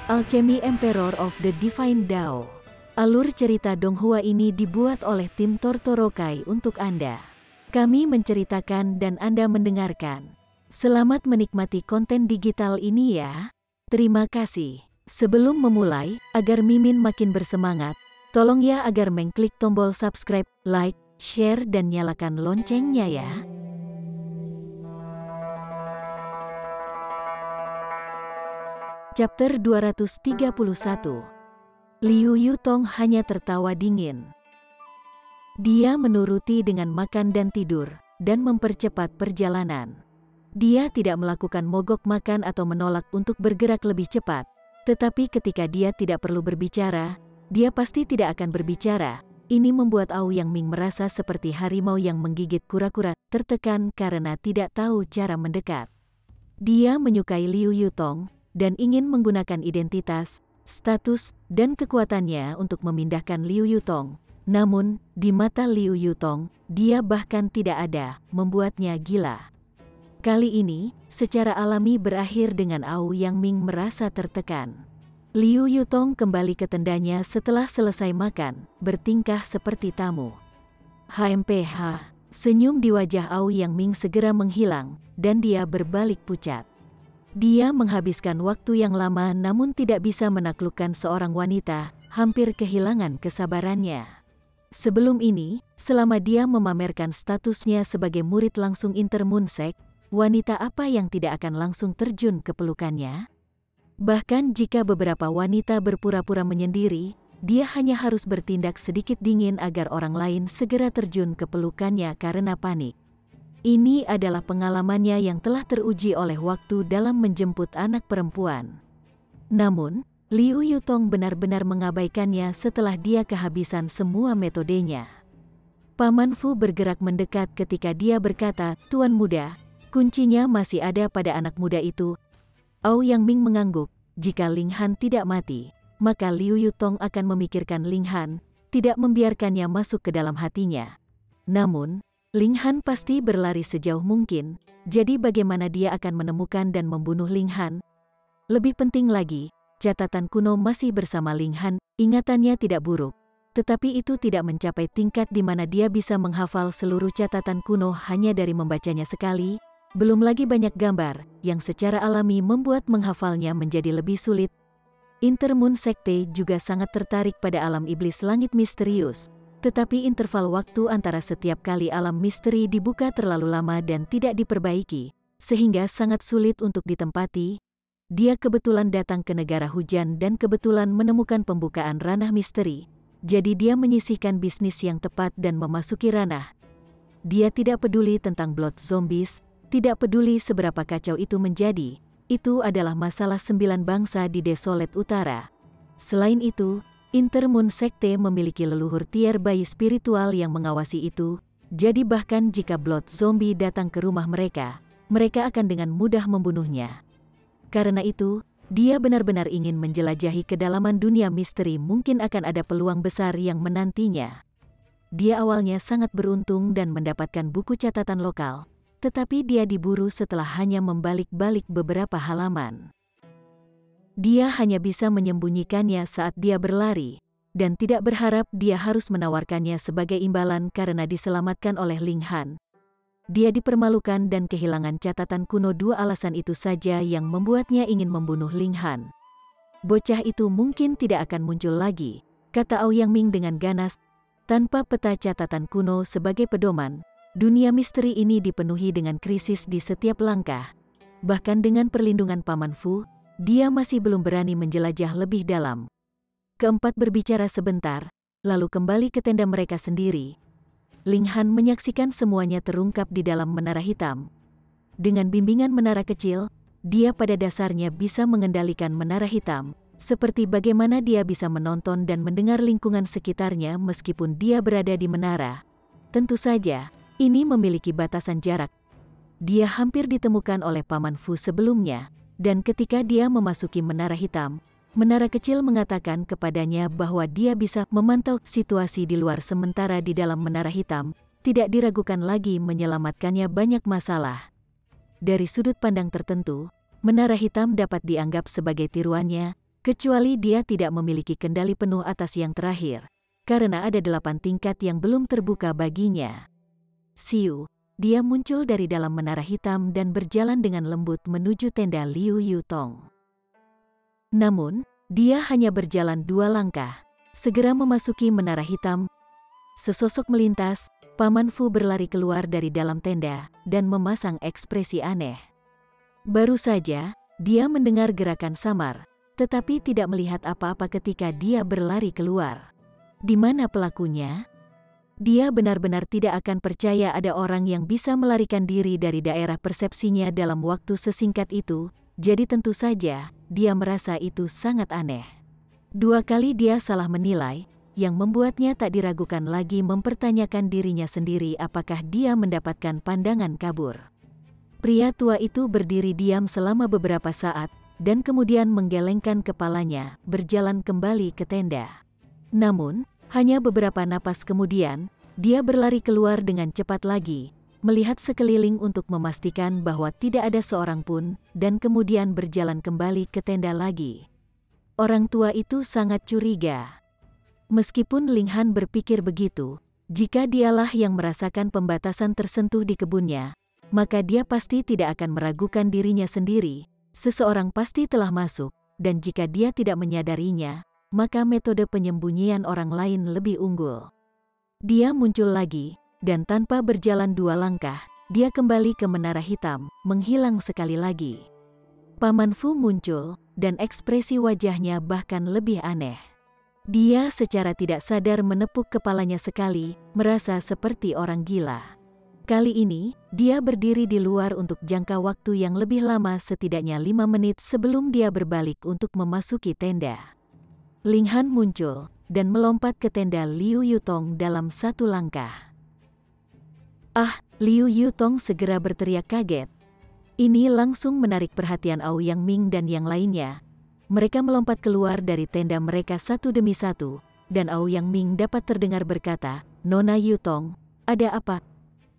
Alchemy Emperor of the Divine Dao. Alur cerita Donghua ini dibuat oleh tim Tortorokai untuk Anda. Kami menceritakan dan Anda mendengarkan. Selamat menikmati konten digital ini ya. Terima kasih. Sebelum memulai, agar Mimin makin bersemangat, tolong ya agar mengklik tombol subscribe, like, share dan nyalakan loncengnya ya. Chapter 231. Liu Yutong hanya tertawa dingin. Dia menuruti dengan makan dan tidur, dan mempercepat perjalanan. Dia tidak melakukan mogok makan atau menolak untuk bergerak lebih cepat, tetapi ketika dia tidak perlu berbicara, dia pasti tidak akan berbicara. Ini membuat Aoyang Ming merasa seperti harimau yang menggigit kura-kura, tertekan karena tidak tahu cara mendekat. Dia menyukai Liu Yutong, dan ingin menggunakan identitas, status, dan kekuatannya untuk memindahkan Liu Yutong. Namun, di mata Liu Yutong, dia bahkan tidak ada, membuatnya gila. Kali ini, secara alami berakhir dengan Aoyang Ming merasa tertekan. Liu Yutong kembali ke tendanya setelah selesai makan, bertingkah seperti tamu. HMPH, senyum di wajah Aoyang Ming segera menghilang, dan dia berbalik pucat. Dia menghabiskan waktu yang lama namun tidak bisa menaklukkan seorang wanita, hampir kehilangan kesabarannya. Sebelum ini, selama dia memamerkan statusnya sebagai murid langsung Intermoon Sect, wanita apa yang tidak akan langsung terjun ke pelukannya? Bahkan jika beberapa wanita berpura-pura menyendiri, dia hanya harus bertindak sedikit dingin agar orang lain segera terjun ke pelukannya karena panik. Ini adalah pengalamannya yang telah teruji oleh waktu dalam menjemput anak perempuan. Namun, Liu Yutong benar-benar mengabaikannya setelah dia kehabisan semua metodenya. Paman Fu bergerak mendekat ketika dia berkata, "Tuan muda, kuncinya masih ada pada anak muda itu." Aoyang Ming mengangguk, jika Ling Han tidak mati, maka Liu Yutong akan memikirkan Ling Han, tidak membiarkannya masuk ke dalam hatinya. Namun, Ling Han pasti berlari sejauh mungkin, jadi bagaimana dia akan menemukan dan membunuh Ling Han? Lebih penting lagi, catatan kuno masih bersama Ling Han, ingatannya tidak buruk. Tetapi itu tidak mencapai tingkat di mana dia bisa menghafal seluruh catatan kuno hanya dari membacanya sekali, belum lagi banyak gambar, yang secara alami membuat menghafalnya menjadi lebih sulit. Intermoon Sekte juga sangat tertarik pada alam iblis langit misterius. Tetapi interval waktu antara setiap kali alam misteri dibuka terlalu lama dan tidak diperbaiki, sehingga sangat sulit untuk ditempati. Dia kebetulan datang ke negara hujan dan kebetulan menemukan pembukaan ranah misteri, jadi dia menyisihkan bisnis yang tepat dan memasuki ranah. Dia tidak peduli tentang blood zombies, tidak peduli seberapa kacau itu menjadi, itu adalah masalah 9 bangsa di Desolate Utara. Selain itu, Intermoon Sekte memiliki leluhur tier bayi spiritual yang mengawasi itu, jadi bahkan jika blood zombie datang ke rumah mereka, mereka akan dengan mudah membunuhnya. Karena itu, dia benar-benar ingin menjelajahi kedalaman dunia misteri, mungkin akan ada peluang besar yang menantinya. Dia awalnya sangat beruntung dan mendapatkan buku catatan lokal, tetapi dia diburu setelah hanya membalik-balik beberapa halaman. Dia hanya bisa menyembunyikannya saat dia berlari, dan tidak berharap dia harus menawarkannya sebagai imbalan karena diselamatkan oleh Ling Han. Dia dipermalukan dan kehilangan catatan kuno. 2 alasan itu saja yang membuatnya ingin membunuh Ling Han. Bocah itu mungkin tidak akan muncul lagi, kata Aoyang Ming dengan ganas. Tanpa peta catatan kuno sebagai pedoman, dunia misteri ini dipenuhi dengan krisis di setiap langkah. Bahkan dengan perlindungan Paman Fu, dia masih belum berani menjelajah lebih dalam. Keempat berbicara sebentar, lalu kembali ke tenda mereka sendiri. Ling Han menyaksikan semuanya terungkap di dalam menara hitam. Dengan bimbingan menara kecil, dia pada dasarnya bisa mengendalikan menara hitam, seperti bagaimana dia bisa menonton dan mendengar lingkungan sekitarnya meskipun dia berada di menara. Tentu saja, ini memiliki batasan jarak. Dia hampir ditemukan oleh Paman Fu sebelumnya, dan ketika dia memasuki menara hitam, menara kecil mengatakan kepadanya bahwa dia bisa memantau situasi di luar sementara di dalam menara hitam, tidak diragukan lagi menyelamatkannya banyak masalah. Dari sudut pandang tertentu, menara hitam dapat dianggap sebagai tiruannya, Kecuali dia tidak memiliki kendali penuh atas yang terakhir, karena ada 8 tingkat yang belum terbuka baginya. Siu, dia muncul dari dalam menara hitam dan berjalan dengan lembut menuju tenda Liu Yutong. Namun, dia hanya berjalan 2 langkah, segera memasuki menara hitam. Sesosok melintas, Paman Fu berlari keluar dari dalam tenda dan memasang ekspresi aneh. Baru saja, dia mendengar gerakan samar, tetapi tidak melihat apa-apa ketika dia berlari keluar. Di mana pelakunya? Dia benar-benar tidak akan percaya ada orang yang bisa melarikan diri dari daerah persepsinya dalam waktu sesingkat itu, jadi tentu saja, dia merasa itu sangat aneh. 2 kali dia salah menilai, yang membuatnya tak diragukan lagi mempertanyakan dirinya sendiri apakah dia mendapatkan pandangan kabur. Pria tua itu berdiri diam selama beberapa saat, dan kemudian menggelengkan kepalanya, berjalan kembali ke tenda. Namun, hanya beberapa napas kemudian, dia berlari keluar dengan cepat lagi, melihat sekeliling untuk memastikan bahwa tidak ada seorang pun, dan kemudian berjalan kembali ke tenda lagi. Orang tua itu sangat curiga. Meskipun Ling Han berpikir begitu, jika dialah yang merasakan pembatasan tersentuh di kebunnya, maka dia pasti tidak akan meragukan dirinya sendiri. Seseorang pasti telah masuk, dan jika dia tidak menyadarinya, maka metode penyembunyian orang lain lebih unggul. Dia muncul lagi, dan tanpa berjalan 2 langkah, dia kembali ke menara hitam, menghilang sekali lagi. Paman Fu muncul, dan ekspresi wajahnya bahkan lebih aneh. Dia secara tidak sadar menepuk kepalanya sekali, merasa seperti orang gila. Kali ini, dia berdiri di luar untuk jangka waktu yang lebih lama, setidaknya 5 menit sebelum dia berbalik untuk memasuki tenda. Ling Han muncul, dan melompat ke tenda Liu Yutong dalam 1 langkah. "Ah!" Liu Yutong segera berteriak kaget. Ini langsung menarik perhatian Aoyang Ming dan yang lainnya. Mereka melompat keluar dari tenda mereka satu demi satu, dan Aoyang Ming dapat terdengar berkata, "Nona Yutong, ada apa?"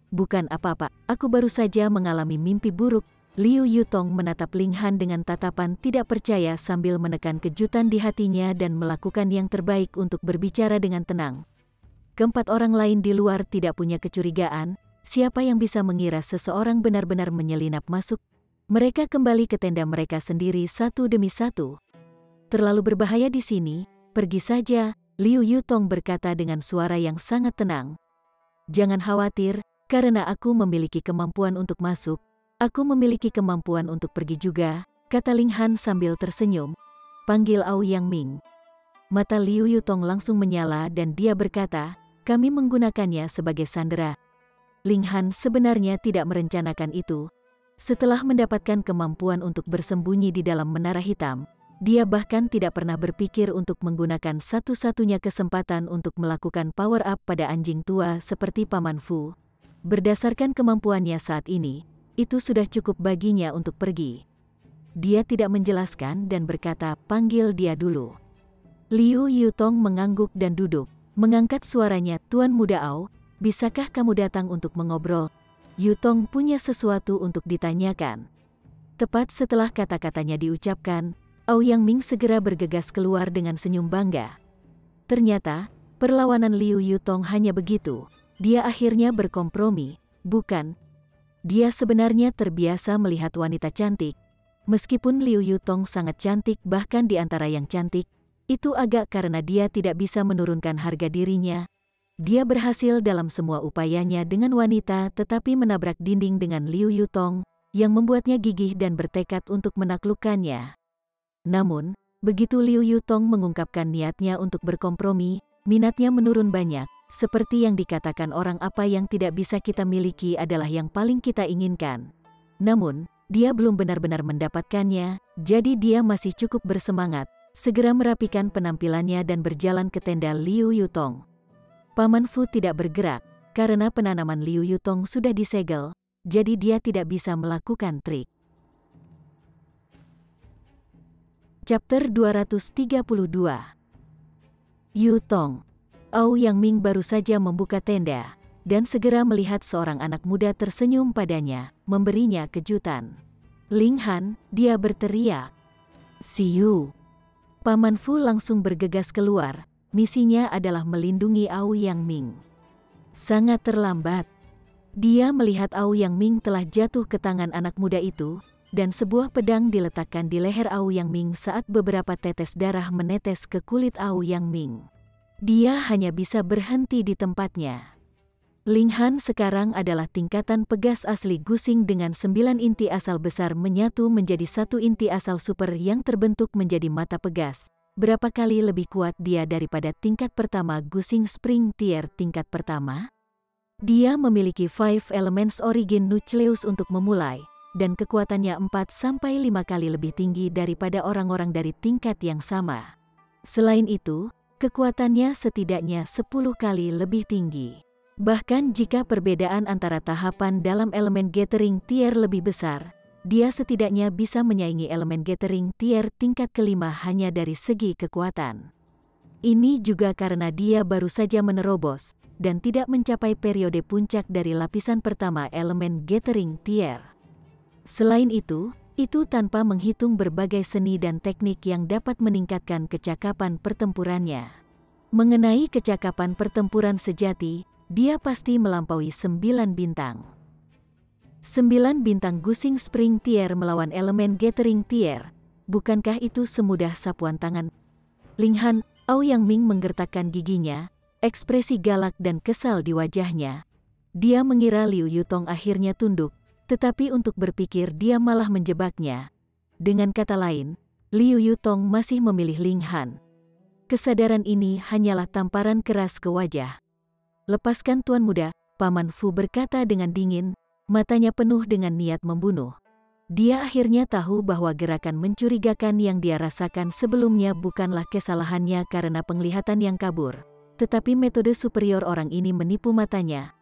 "Bukan apa-apa, aku baru saja mengalami mimpi buruk." Liu Yutong menatap Ling Han dengan tatapan tidak percaya sambil menekan kejutan di hatinya dan melakukan yang terbaik untuk berbicara dengan tenang. Keempat orang lain di luar tidak punya kecurigaan, siapa yang bisa mengira seseorang benar-benar menyelinap masuk? Mereka kembali ke tenda mereka sendiri satu demi satu. "Terlalu berbahaya di sini, pergi saja," Liu Yutong berkata dengan suara yang sangat tenang. "Jangan khawatir, karena aku memiliki kemampuan untuk masuk, aku memiliki kemampuan untuk pergi juga," kata Ling Han sambil tersenyum. "Panggil Aoyang Ming." Mata Liu Yutong langsung menyala dan dia berkata, "Kami menggunakannya sebagai sandera." Ling Han sebenarnya tidak merencanakan itu. Setelah mendapatkan kemampuan untuk bersembunyi di dalam menara hitam, dia bahkan tidak pernah berpikir untuk menggunakan satu-satunya kesempatan untuk melakukan power up pada anjing tua seperti Paman Fu. Berdasarkan kemampuannya saat ini, itu sudah cukup baginya untuk pergi. Dia tidak menjelaskan dan berkata, "Panggil dia dulu." Liu Yutong mengangguk dan duduk, mengangkat suaranya, "Tuan Muda Ao, bisakah kamu datang untuk mengobrol? Yutong punya sesuatu untuk ditanyakan." Tepat setelah kata-katanya diucapkan, Aoyang Ming segera bergegas keluar dengan senyum bangga. Ternyata, perlawanan Liu Yutong hanya begitu. Dia akhirnya berkompromi, bukan? Dia sebenarnya terbiasa melihat wanita cantik. Meskipun Liu Yutong sangat cantik bahkan di antara yang cantik, itu agak karena dia tidak bisa menurunkan harga dirinya. Dia berhasil dalam semua upayanya dengan wanita tetapi menabrak dinding dengan Liu Yutong, yang membuatnya gigih dan bertekad untuk menaklukkannya. Namun, begitu Liu Yutong mengungkapkan niatnya untuk berkompromi, minatnya menurun banyak. Seperti yang dikatakan orang, apa yang tidak bisa kita miliki adalah yang paling kita inginkan. Namun, dia belum benar-benar mendapatkannya, jadi dia masih cukup bersemangat, segera merapikan penampilannya dan berjalan ke tenda Liu Yutong. Paman Fu tidak bergerak, karena penanaman Liu Yutong sudah disegel, jadi dia tidak bisa melakukan trik. Chapter 232. Yutong. Aoyang Ming baru saja membuka tenda, dan segera melihat seorang anak muda tersenyum padanya, memberinya kejutan. "Ling Han," dia berteriak. "Siu." Paman Fu langsung bergegas keluar. Misinya adalah melindungi Aoyang Ming. Sangat terlambat. Dia melihat Aoyang Ming telah jatuh ke tangan anak muda itu, dan sebuah pedang diletakkan di leher Aoyang Ming saat beberapa tetes darah menetes ke kulit Aoyang Ming. Dia hanya bisa berhenti di tempatnya. Ling Han sekarang adalah tingkatan pegas asli Gusing dengan 9 inti asal besar menyatu menjadi 1 inti asal super yang terbentuk menjadi mata pegas. Berapa kali lebih kuat dia daripada tingkat pertama Gusing Spring Tier tingkat pertama? Dia memiliki 5 Elements Origin Nucleus untuk memulai, dan kekuatannya 4-5 kali lebih tinggi daripada orang-orang dari tingkat yang sama. Selain itu, kekuatannya setidaknya 10 kali lebih tinggi. Bahkan jika perbedaan antara tahapan dalam elemen Gathering Tier lebih besar, dia setidaknya bisa menyaingi elemen Gathering Tier tingkat kelima hanya dari segi kekuatan. Ini juga karena dia baru saja menerobos, dan tidak mencapai periode puncak dari lapisan pertama elemen Gathering Tier. Selain itu tanpa menghitung berbagai seni dan teknik yang dapat meningkatkan kecakapan pertempurannya. Mengenai kecakapan pertempuran sejati, dia pasti melampaui 9 bintang. 9 bintang Gusing Spring Tier melawan elemen Gathering Tier. Bukankah itu semudah sapuan tangan? Ling Han, Aoyang Ming menggertakkan giginya, ekspresi galak dan kesal di wajahnya. Dia mengira Liu Yutong akhirnya tunduk, tetapi untuk berpikir dia malah menjebaknya. Dengan kata lain, Liu Yutong masih memilih Ling Han. Kesadaran ini hanyalah tamparan keras ke wajah. "Lepaskan Tuan Muda," Paman Fu berkata dengan dingin, matanya penuh dengan niat membunuh. Dia akhirnya tahu bahwa gerakan mencurigakan yang dia rasakan sebelumnya bukanlah kesalahannya karena penglihatan yang kabur, tetapi metode superior orang ini menipu matanya.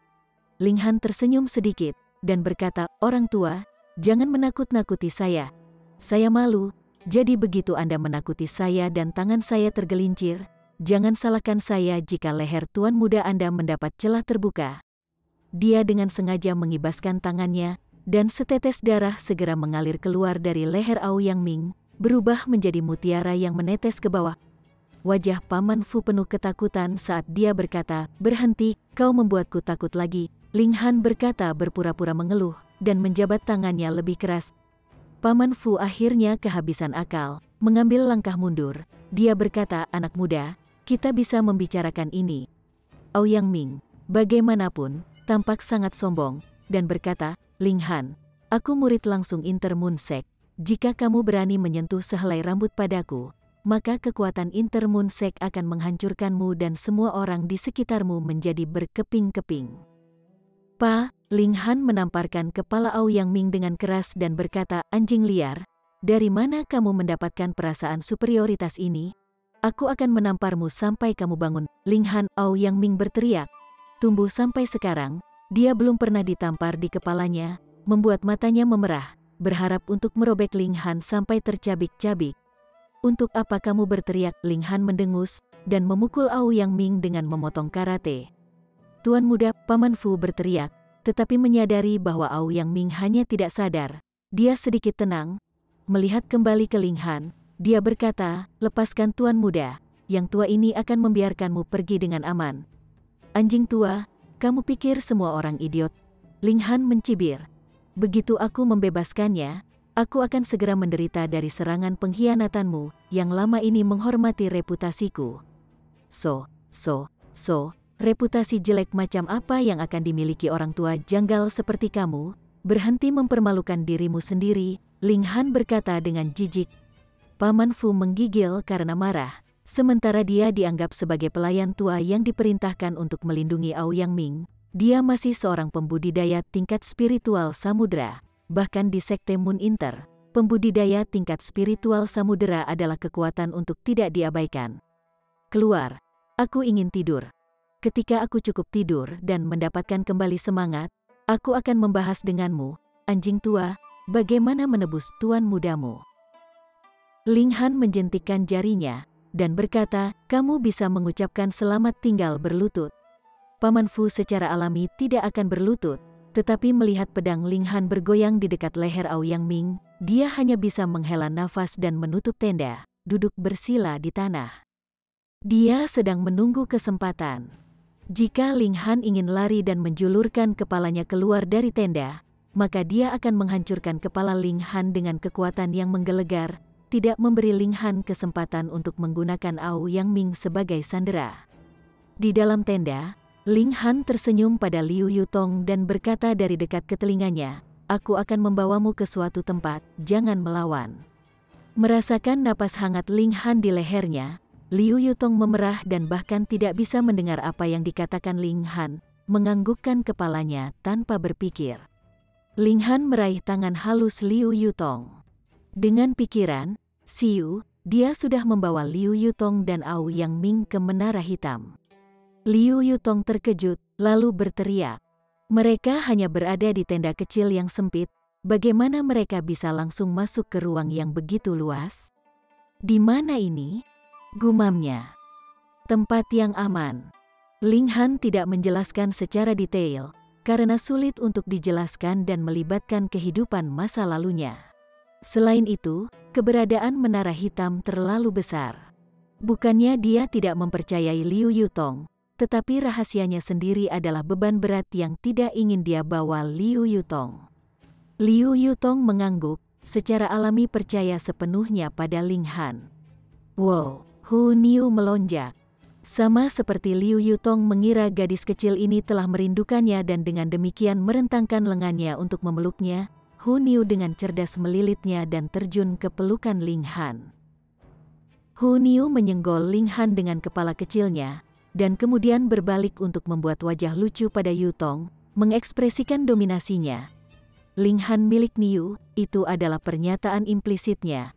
Ling Han tersenyum sedikit dan berkata, "Orang tua, jangan menakut-nakuti saya. Saya malu, jadi begitu Anda menakuti saya dan tangan saya tergelincir, jangan salahkan saya jika leher Tuan Muda Anda mendapat celah terbuka." Dia dengan sengaja mengibaskan tangannya, dan setetes darah segera mengalir keluar dari leher Aoyang Ming, berubah menjadi mutiara yang menetes ke bawah. Wajah Paman Fu penuh ketakutan saat dia berkata, "Berhenti, kau membuatku takut lagi." Ling Han berkata berpura-pura mengeluh, dan menjabat tangannya lebih keras. Paman Fu akhirnya kehabisan akal, mengambil langkah mundur. Dia berkata, "Anak muda, kita bisa membicarakan ini." Aoyang Ming, bagaimanapun, tampak sangat sombong, dan berkata, "Ling Han, aku murid langsung Intermoon Sect. Jika kamu berani menyentuh sehelai rambut padaku, maka kekuatan Intermoon Sect akan menghancurkanmu dan semua orang di sekitarmu menjadi berkeping-keping." Ling Han menamparkan kepala Aoyang Ming dengan keras dan berkata, "Anjing liar, dari mana kamu mendapatkan perasaan superioritas ini? Aku akan menamparmu sampai kamu bangun." Ling Han, Aoyang Ming berteriak. Tumbuh sampai sekarang, dia belum pernah ditampar di kepalanya, membuat matanya memerah, berharap untuk merobek Ling Han sampai tercabik-cabik. "Untuk apa kamu berteriak?" Ling Han mendengus, dan memukul Aoyang Ming dengan memotong karate. "Tuan Muda," Paman Fu berteriak, tetapi menyadari bahwa Aoyang Ming hanya tidak sadar. Dia sedikit tenang, melihat kembali ke Ling Han. Dia berkata, "Lepaskan Tuan Muda, yang tua ini akan membiarkanmu pergi dengan aman." "Anjing tua, kamu pikir semua orang idiot?" Ling Han mencibir. "Begitu aku membebaskannya, aku akan segera menderita dari serangan pengkhianatanmu yang lama ini menghormati reputasiku." Reputasi jelek macam apa yang akan dimiliki orang tua janggal seperti kamu? Berhenti mempermalukan dirimu sendiri, Ling Han berkata dengan jijik. Paman Fu menggigil karena marah. Sementara dia dianggap sebagai pelayan tua yang diperintahkan untuk melindungi Aoyang Ming, dia masih seorang pembudidaya tingkat spiritual samudera. Bahkan di Sekte Moon Inter, pembudidaya tingkat spiritual samudera adalah kekuatan untuk tidak diabaikan. "Keluar, aku ingin tidur. Ketika aku cukup tidur dan mendapatkan kembali semangat, aku akan membahas denganmu, anjing tua, bagaimana menebus tuan mudamu." Ling Han menjentikkan jarinya dan berkata, "Kamu bisa mengucapkan selamat tinggal berlutut." Paman Fu secara alami tidak akan berlutut, tetapi melihat pedang Ling Han bergoyang di dekat leher Aoyang Ming, dia hanya bisa menghela nafas dan menutup tenda. duduk bersila di tanah. Dia sedang menunggu kesempatan. Jika Ling Han ingin lari dan menjulurkan kepalanya keluar dari tenda, maka dia akan menghancurkan kepala Ling Han dengan kekuatan yang menggelegar, tidak memberi Ling Han kesempatan untuk menggunakan Aoyang Ming sebagai sandera. Di dalam tenda, Ling Han tersenyum pada Liu Yutong dan berkata dari dekat ke telinganya, "Aku akan membawamu ke suatu tempat, jangan melawan." Merasakan napas hangat Ling Han di lehernya, Liu Yutong memerah dan bahkan tidak bisa mendengar apa yang dikatakan Ling Han, menganggukkan kepalanya tanpa berpikir. Ling Han meraih tangan halus Liu Yutong. Dengan pikiran, siu, dia sudah membawa Liu Yutong dan Aoyang Ming ke Menara Hitam. Liu Yutong terkejut, lalu berteriak. Mereka hanya berada di tenda kecil yang sempit, bagaimana mereka bisa langsung masuk ke ruang yang begitu luas? Di mana ini? Gumamnya. Tempat yang aman. Ling Han tidak menjelaskan secara detail, karena sulit untuk dijelaskan dan melibatkan kehidupan masa lalunya. Selain itu, keberadaan Menara Hitam terlalu besar. Bukannya dia tidak mempercayai Liu Yutong, tetapi rahasianya sendiri adalah beban berat yang tidak ingin dia bawa Liu Yutong. Liu Yutong mengangguk, secara alami percaya sepenuhnya pada Ling Han. Wow! Hu Niu melonjak. Sama seperti Liu Yutong mengira gadis kecil ini telah merindukannya dan dengan demikian merentangkan lengannya untuk memeluknya, Hu Niu dengan cerdas melilitnya dan terjun ke pelukan Ling Han. Hu Niu menyenggol Ling Han dengan kepala kecilnya, dan kemudian berbalik untuk membuat wajah lucu pada Yutong, mengekspresikan dominasinya. Ling Han milik Niu, itu adalah pernyataan implisitnya.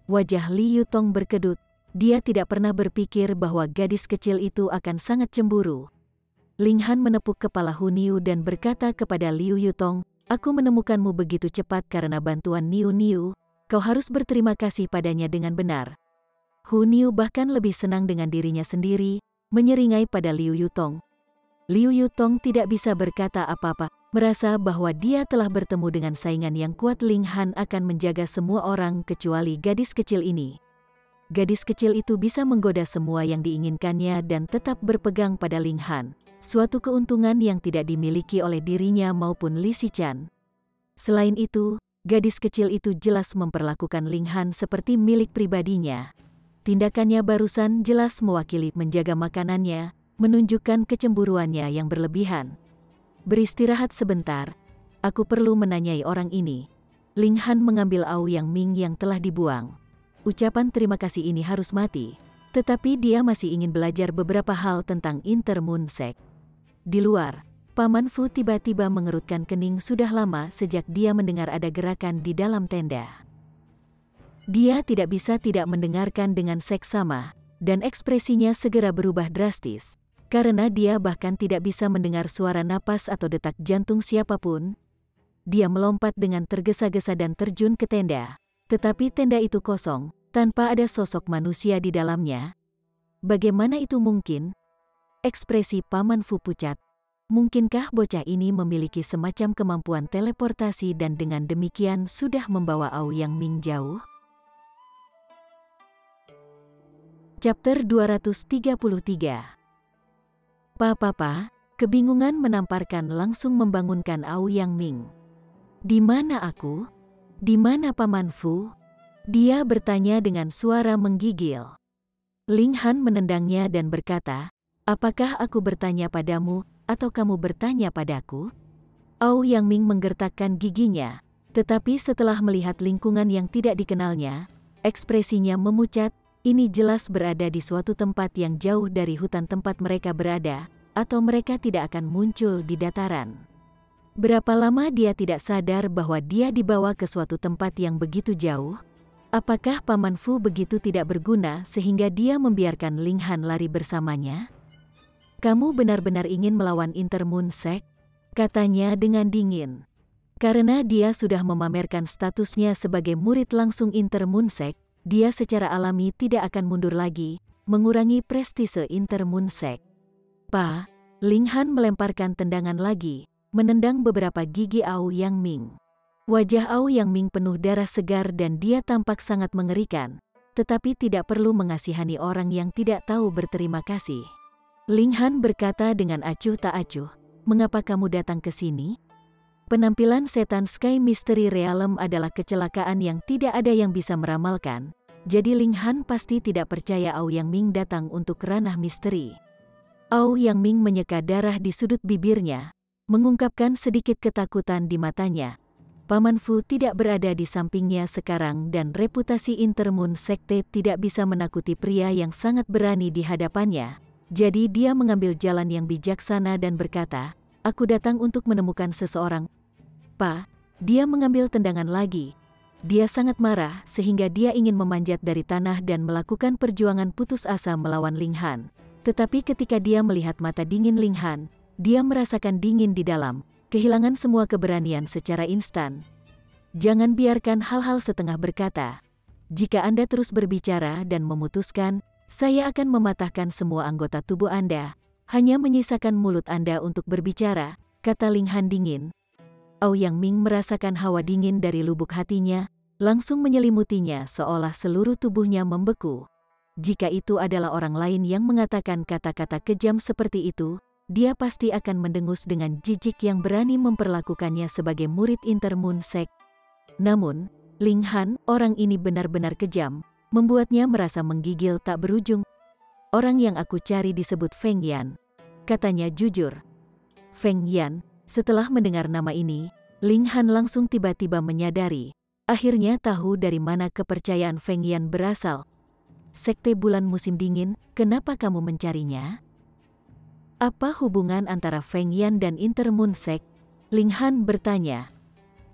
Wajah Li Yutong berkedut. Dia tidak pernah berpikir bahwa gadis kecil itu akan sangat cemburu. Ling Han menepuk kepala Hu Niu dan berkata kepada Liu Yutong, "Aku menemukanmu begitu cepat karena bantuan Niu Niu, kau harus berterima kasih padanya dengan benar." Hu Niu bahkan lebih senang dengan dirinya sendiri, menyeringai pada Liu Yutong. Liu Yutong tidak bisa berkata apa-apa, merasa bahwa dia telah bertemu dengan saingan yang kuat. Ling Han akan menjaga semua orang kecuali gadis kecil ini. Gadis kecil itu bisa menggoda semua yang diinginkannya dan tetap berpegang pada Ling Han, suatu keuntungan yang tidak dimiliki oleh dirinya maupun Li Xichan. Selain itu, gadis kecil itu jelas memperlakukan Ling Han seperti milik pribadinya. Tindakannya barusan jelas mewakili menjaga makanannya, menunjukkan kecemburuannya yang berlebihan. "Beristirahat sebentar, aku perlu menanyai orang ini." Ling Han mengambil Aoyang Ming yang telah dibuang. Ucapan terima kasih ini harus mati, tetapi dia masih ingin belajar beberapa hal tentang Intermoon Sect. Di luar, Paman Fu tiba-tiba mengerutkan kening sudah lama sejak dia mendengar ada gerakan di dalam tenda. Dia tidak bisa tidak mendengarkan dengan seksama, dan ekspresinya segera berubah drastis, karena dia bahkan tidak bisa mendengar suara napas atau detak jantung siapapun. Dia melompat dengan tergesa-gesa dan terjun ke tenda. Tetapi tenda itu kosong, tanpa ada sosok manusia di dalamnya. Bagaimana itu mungkin? Ekspresi Paman Fu pucat. Mungkinkah bocah ini memiliki semacam kemampuan teleportasi dan dengan demikian sudah membawa Aoyang Ming jauh? Chapter 233. Papa, kebingungan menamparkan langsung membangunkan Aoyang Ming. "Di mana aku? Di mana Paman Fu?" Dia bertanya dengan suara menggigil. Ling Han menendangnya dan berkata, "Apakah aku bertanya padamu, atau kamu bertanya padaku?" Aoyang Ming menggertakkan giginya, tetapi setelah melihat lingkungan yang tidak dikenalnya, ekspresinya memucat. Ini jelas berada di suatu tempat yang jauh dari hutan tempat mereka berada, atau mereka tidak akan muncul di dataran. Berapa lama dia tidak sadar bahwa dia dibawa ke suatu tempat yang begitu jauh? Apakah Paman Fu begitu tidak berguna sehingga dia membiarkan Ling Han lari bersamanya? "Kamu benar-benar ingin melawan Intermoon Sect?" katanya dengan dingin. Karena dia sudah memamerkan statusnya sebagai murid langsung Intermoon Sect, dia secara alami tidak akan mundur lagi, mengurangi prestise Intermoon Sect. "Pa," Ling Han melemparkan tendangan lagi, menendang beberapa gigi Aoyang Ming. Wajah Aoyang Ming penuh darah segar dan dia tampak sangat mengerikan. tetapi tidak perlu mengasihani orang yang tidak tahu berterima kasih. Ling Han berkata dengan acuh tak acuh, "Mengapa kamu datang ke sini?" Penampilan setan Sky Mystery Realm adalah kecelakaan yang tidak ada yang bisa meramalkan. Jadi Ling Han pasti tidak percaya Aoyang Ming datang untuk ranah misteri. Aoyang Ming menyeka darah di sudut bibirnya, mengungkapkan sedikit ketakutan di matanya. Paman Fu tidak berada di sampingnya sekarang dan reputasi Intermoon Sekte tidak bisa menakuti pria yang sangat berani di hadapannya. Jadi dia mengambil jalan yang bijaksana dan berkata, "Aku datang untuk menemukan seseorang." "Pa," dia mengambil tendangan lagi. Dia sangat marah sehingga dia ingin memanjat dari tanah dan melakukan perjuangan putus asa melawan Ling Han. Tetapi ketika dia melihat mata dingin Ling Han, dia merasakan dingin di dalam, kehilangan semua keberanian secara instan. Jangan biarkan hal-hal setengah berkata. Jika Anda terus berbicara dan memutuskan, saya akan mematahkan semua anggota tubuh Anda. Hanya menyisakan mulut Anda untuk berbicara, kata Ling Han dingin. Aoyang Ming merasakan hawa dingin dari lubuk hatinya, langsung menyelimutinya seolah seluruh tubuhnya membeku. Jika itu adalah orang lain yang mengatakan kata-kata kejam seperti itu, dia pasti akan mendengus dengan jijik yang berani memperlakukannya sebagai murid Intermoon Sect. Namun, Ling Han, orang ini benar-benar kejam, membuatnya merasa menggigil tak berujung. "Orang yang aku cari disebut Feng Yan," katanya jujur. Feng Yan. Setelah mendengar nama ini, Ling Han langsung tiba-tiba menyadari, akhirnya tahu dari mana kepercayaan Feng Yan berasal. "Sekte bulan musim dingin, kenapa kamu mencarinya?" "Apa hubungan antara Feng Yan dan Intermoon Sect?" Ling Han bertanya.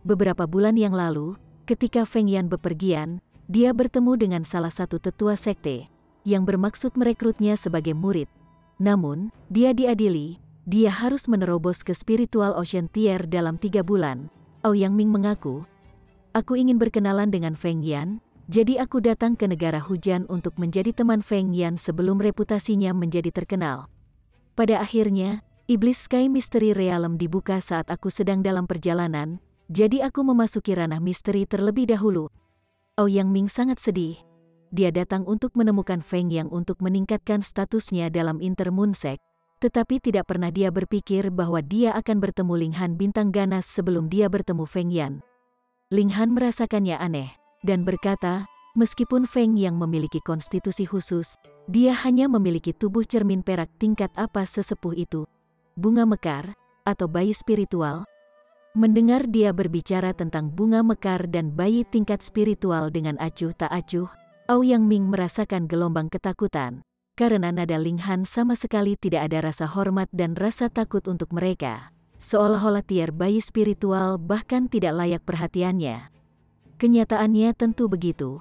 Beberapa bulan yang lalu, ketika Feng Yan bepergian, dia bertemu dengan salah satu tetua sekte, yang bermaksud merekrutnya sebagai murid. Namun, dia diadili. Dia harus menerobos ke Spiritual Ocean Tier dalam 3 bulan. Aoyang Ming mengaku, "Aku ingin berkenalan dengan Feng Yan, jadi aku datang ke negara hujan untuk menjadi teman Feng Yan sebelum reputasinya menjadi terkenal." Pada akhirnya, Iblis Sky Mystery Realm dibuka saat aku sedang dalam perjalanan, jadi aku memasuki ranah misteri terlebih dahulu. Aoyang Ming sangat sedih. Dia datang untuk menemukan Feng Yang untuk meningkatkan statusnya dalam Intermoon Sect. Tetapi tidak pernah dia berpikir bahwa dia akan bertemu Ling Han bintang ganas sebelum dia bertemu Feng Yan. Ling Han merasakannya aneh, dan berkata, meskipun Feng Yang memiliki konstitusi khusus, dia hanya memiliki tubuh cermin perak tingkat apa sesepuh itu. Bunga mekar, atau bayi spiritual. Mendengar dia berbicara tentang bunga mekar dan bayi tingkat spiritual dengan acuh tak acuh, Aoyang Ming merasakan gelombang ketakutan. Karena nada Ling Han sama sekali tidak ada rasa hormat dan rasa takut untuk mereka. Seolah-olah tiar bayi spiritual bahkan tidak layak perhatiannya. Kenyataannya tentu begitu.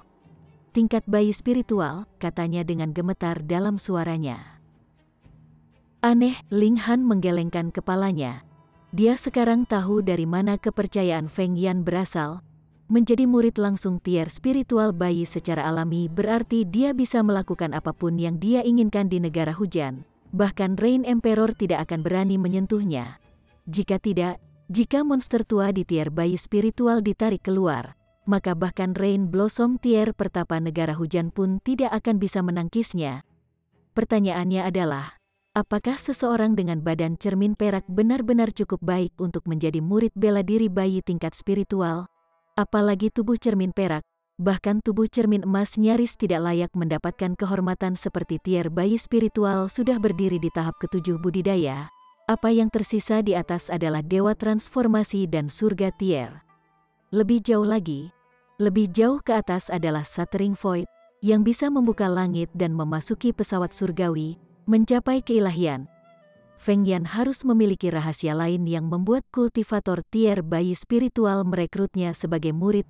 "Tingkat bayi spiritual," katanya dengan gemetar dalam suaranya. Aneh, Ling Han menggelengkan kepalanya. Dia sekarang tahu dari mana kepercayaan Feng Yan berasal. Menjadi murid langsung tier spiritual bayi secara alami berarti dia bisa melakukan apapun yang dia inginkan di negara hujan. Bahkan Rain Emperor tidak akan berani menyentuhnya. Jika tidak, jika monster tua di tier bayi spiritual ditarik keluar, maka bahkan Rain Blossom tier pertapa negara hujan pun tidak akan bisa menangkisnya. Pertanyaannya adalah, apakah seseorang dengan badan cermin perak benar-benar cukup baik untuk menjadi murid bela diri bayi tingkat spiritual? Apalagi tubuh cermin perak, bahkan tubuh cermin emas nyaris tidak layak mendapatkan kehormatan seperti tier bayi spiritual sudah berdiri di tahap ke-7 budidaya. Apa yang tersisa di atas adalah dewa transformasi dan surga tier. Lebih jauh lagi, lebih jauh ke atas adalah Shattering Void, yang bisa membuka langit dan memasuki pesawat surgawi, mencapai keilahian. Feng Yan harus memiliki rahasia lain yang membuat kultivator tier bayi spiritual merekrutnya sebagai murid.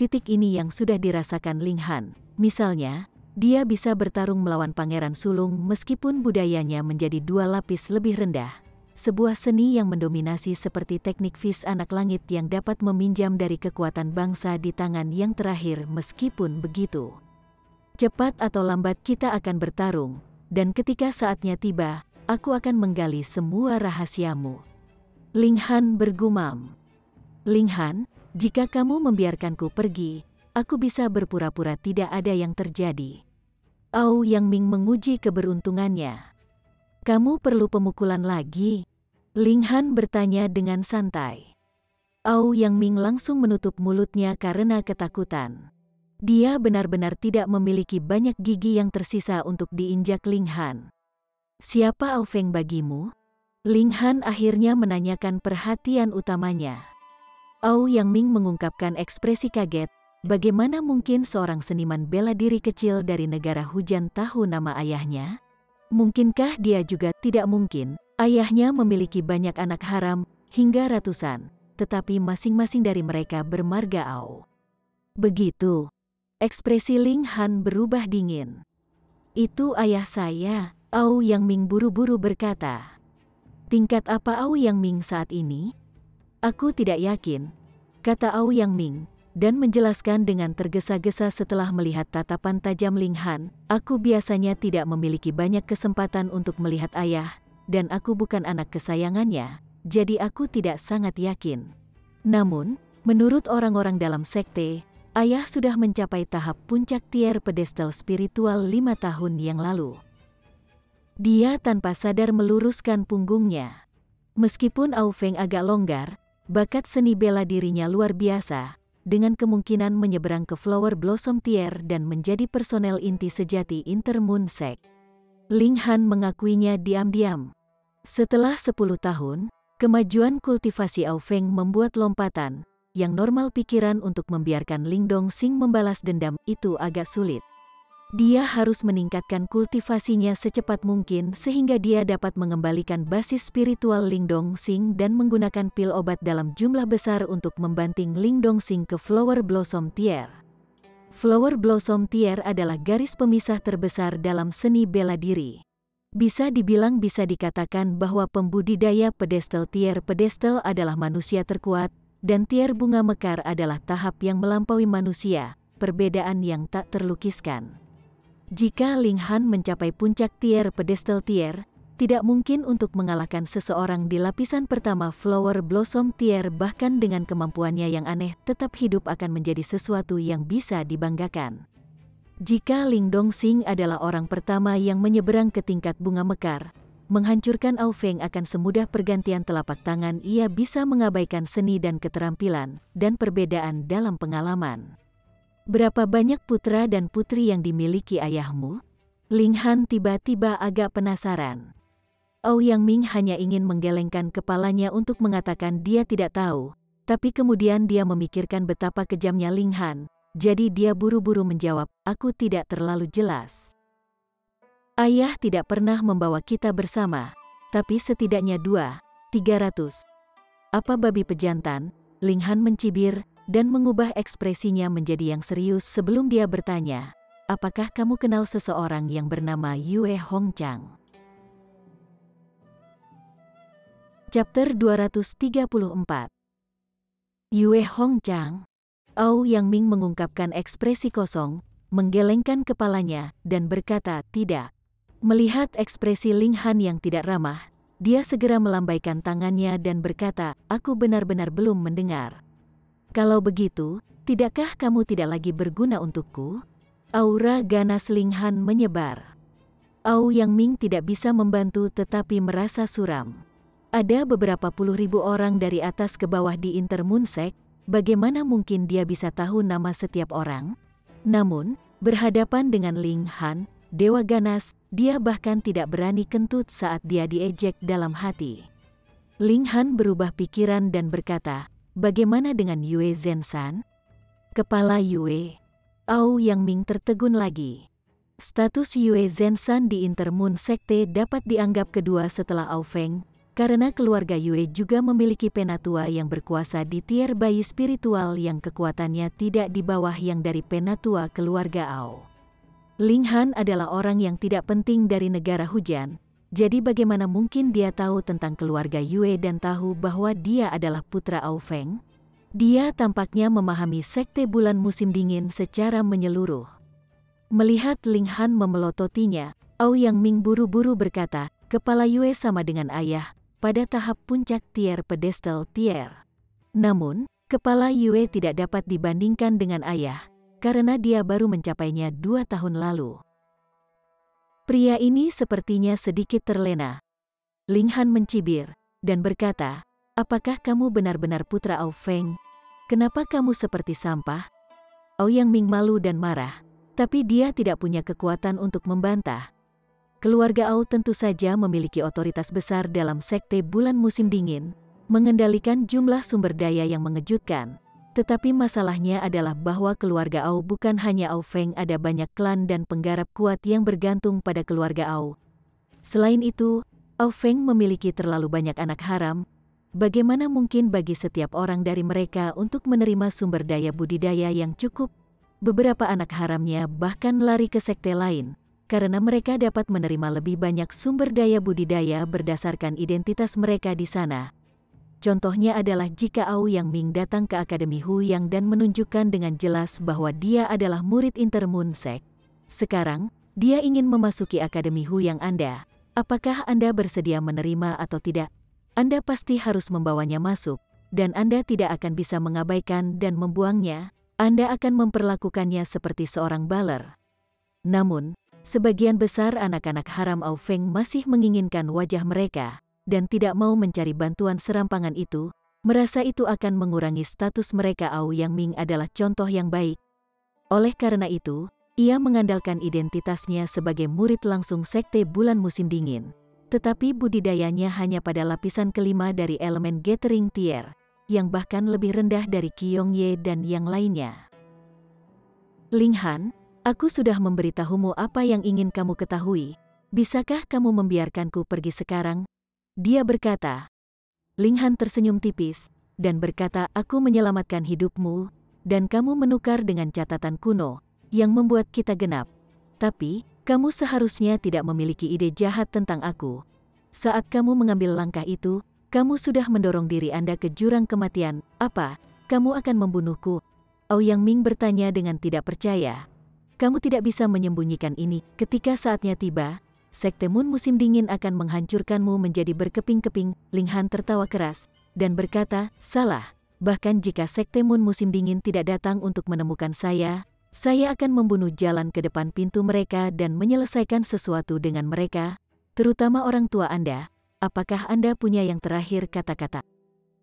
Titik ini yang sudah dirasakan Ling Han. Misalnya, dia bisa bertarung melawan Pangeran Sulung meskipun budayanya menjadi 2 lapis lebih rendah. Sebuah seni yang mendominasi seperti teknik Vis anak langit yang dapat meminjam dari kekuatan bangsa di tangan yang terakhir. Meskipun begitu, cepat atau lambat kita akan bertarung, dan ketika saatnya tiba, aku akan menggali semua rahasiamu. Ling Han bergumam. Ling Han, jika kamu membiarkanku pergi, aku bisa berpura-pura tidak ada yang terjadi. Au Yang Ming menguji keberuntungannya. Kamu perlu pemukulan lagi? Ling Han bertanya dengan santai. Au Yang Ming langsung menutup mulutnya karena ketakutan. Dia benar-benar tidak memiliki banyak gigi yang tersisa untuk diinjak Ling Han. Siapa Au Feng bagimu? Ling Han akhirnya menanyakan perhatian utamanya. Au Yang Ming mengungkapkan ekspresi kaget. Bagaimana mungkin seorang seniman bela diri kecil dari negara hujan tahu nama ayahnya? Mungkinkah dia juga tidak mungkin? Ayahnya memiliki banyak anak haram, hingga ratusan, tetapi masing-masing dari mereka bermarga Au. Begitu. Ekspresi Ling Han berubah dingin. Itu ayah saya, Au Yang Ming buru-buru berkata. Tingkat apa Au Yang Ming saat ini? Aku tidak yakin, kata Au Yang Ming, dan menjelaskan dengan tergesa-gesa setelah melihat tatapan tajam Ling Han. Aku biasanya tidak memiliki banyak kesempatan untuk melihat ayah, dan aku bukan anak kesayangannya, jadi aku tidak sangat yakin. Namun, menurut orang-orang dalam sekte, ayah sudah mencapai tahap puncak tier pedestal spiritual 5 tahun yang lalu. Dia tanpa sadar meluruskan punggungnya. Meskipun Au Feng agak longgar, bakat seni bela dirinya luar biasa, dengan kemungkinan menyeberang ke Flower Blossom Tier dan menjadi personel inti sejati Intermoon Sect. Ling Han mengakuinya diam-diam. Setelah 10 tahun, kemajuan kultivasi Au Feng membuat lompatan, yang normal pikiran untuk membiarkan Ling Dongxing membalas dendam itu agak sulit. Dia harus meningkatkan kultivasinya secepat mungkin sehingga dia dapat mengembalikan basis spiritual Ling Dongxing dan menggunakan pil obat dalam jumlah besar untuk membanting Ling Dongxing ke Flower Blossom Tier. Flower Blossom Tier adalah garis pemisah terbesar dalam seni bela diri. Bisa dikatakan bahwa pembudidaya pedestal tier pedestal adalah manusia terkuat, dan tier bunga mekar adalah tahap yang melampaui manusia, perbedaan yang tak terlukiskan. Jika Ling Han mencapai puncak tier pedestal tier, tidak mungkin untuk mengalahkan seseorang di lapisan pertama Flower Blossom Tier. Bahkan dengan kemampuannya yang aneh, tetap hidup akan menjadi sesuatu yang bisa dibanggakan. Jika Ling Dongxing adalah orang pertama yang menyeberang ke tingkat bunga mekar, menghancurkan Au Feng akan semudah pergantian telapak tangan. Ia bisa mengabaikan seni dan keterampilan, dan perbedaan dalam pengalaman. Berapa banyak putra dan putri yang dimiliki ayahmu? Ling Han tiba-tiba agak penasaran. Au Yang Ming hanya ingin menggelengkan kepalanya untuk mengatakan dia tidak tahu, tapi kemudian dia memikirkan betapa kejamnya Ling Han, jadi dia buru-buru menjawab, aku tidak terlalu jelas. Ayah tidak pernah membawa kita bersama, tapi setidaknya 200-300. Apa babi pejantan? Ling Han mencibir, dan mengubah ekspresinya menjadi yang serius sebelum dia bertanya, apakah kamu kenal seseorang yang bernama Yue Hongchang? Chapter 234. Yue Hongchang. Au Yang Ming mengungkapkan ekspresi kosong, menggelengkan kepalanya, dan berkata tidak. Melihat ekspresi Ling Han yang tidak ramah, dia segera melambaikan tangannya dan berkata, aku benar-benar belum mendengar. Kalau begitu, tidakkah kamu tidak lagi berguna untukku? Aura ganas Ling Han menyebar. Au Yang Ming tidak bisa membantu tetapi merasa suram. Ada beberapa puluh ribu orang dari atas ke bawah di Intermoon Sect, bagaimana mungkin dia bisa tahu nama setiap orang? Namun, berhadapan dengan Ling Han, Dewa Ganas, dia bahkan tidak berani kentut saat dia diejek dalam hati. Ling Han berubah pikiran dan berkata, bagaimana dengan Yue Zhensan? Kepala Yue. Au Yang Ming tertegun lagi. Status Yue Zhensan di Intermoon Sekte dapat dianggap kedua setelah Au Feng, karena keluarga Yue juga memiliki penatua yang berkuasa di tier bayi spiritual yang kekuatannya tidak di bawah yang dari penatua keluarga Au. Ling Han adalah orang yang tidak penting dari negara hujan, jadi bagaimana mungkin dia tahu tentang keluarga Yue dan tahu bahwa dia adalah putra Au Feng? Dia tampaknya memahami sekte bulan musim dingin secara menyeluruh. Melihat Ling Han memelototinya, Au Yang Ming buru-buru berkata, kepala Yue sama dengan ayah, pada tahap puncak tier pedestal tier. Namun, kepala Yue tidak dapat dibandingkan dengan ayah, karena dia baru mencapainya 2 tahun lalu. Pria ini sepertinya sedikit terlena. Ling Han mencibir dan berkata, "Apakah kamu benar-benar putra Au Feng? Kenapa kamu seperti sampah?" Ouyang Ming malu dan marah, tapi dia tidak punya kekuatan untuk membantah. Keluarga Au tentu saja memiliki otoritas besar dalam sekte bulan musim dingin, mengendalikan jumlah sumber daya yang mengejutkan. Tetapi masalahnya adalah bahwa keluarga Au bukan hanya Au Feng, ada banyak klan dan penggarap kuat yang bergantung pada keluarga Au. Selain itu, Au Feng memiliki terlalu banyak anak haram. Bagaimana mungkin bagi setiap orang dari mereka untuk menerima sumber daya budidaya yang cukup? Beberapa anak haramnya bahkan lari ke sekte lain, karena mereka dapat menerima lebih banyak sumber daya budidaya berdasarkan identitas mereka di sana. Contohnya adalah jika Ouyang Ming datang ke Akademi Huyang dan menunjukkan dengan jelas bahwa dia adalah murid Intermoon Sect. Sekarang, dia ingin memasuki Akademi Huyang Anda. Apakah Anda bersedia menerima atau tidak? Anda pasti harus membawanya masuk, dan Anda tidak akan bisa mengabaikan dan membuangnya. Anda akan memperlakukannya seperti seorang baler. Namun, sebagian besar anak-anak haram Au Feng masih menginginkan wajah mereka, dan tidak mau mencari bantuan serampangan itu, merasa itu akan mengurangi status mereka. Ouyang Ming adalah contoh yang baik. Oleh karena itu, ia mengandalkan identitasnya sebagai murid langsung sekte bulan musim dingin. Tetapi budidayanya hanya pada lapisan kelima dari elemen Gathering Tier, yang bahkan lebih rendah dari Qiong Ye dan yang lainnya. Ling Han, aku sudah memberitahumu apa yang ingin kamu ketahui. Bisakah kamu membiarkanku pergi sekarang? Dia berkata. Ling Han tersenyum tipis dan berkata, "Aku menyelamatkan hidupmu, dan kamu menukar dengan catatan kuno yang membuat kita genap. Tapi, kamu seharusnya tidak memiliki ide jahat tentang aku. Saat kamu mengambil langkah itu, kamu sudah mendorong diri Anda ke jurang kematian. Apa, kamu akan membunuhku?" Ouyang Ming bertanya dengan tidak percaya. "Kamu tidak bisa menyembunyikan ini. Ketika saatnya tiba, Sekte Moon musim dingin akan menghancurkanmu menjadi berkeping-keping." Ling Han tertawa keras dan berkata, "Salah. Bahkan jika Sekte Moon musim dingin tidak datang untuk menemukan saya akan membunuh jalan ke depan pintu mereka dan menyelesaikan sesuatu dengan mereka, terutama orang tua Anda. Apakah Anda punya yang terakhir kata-kata?"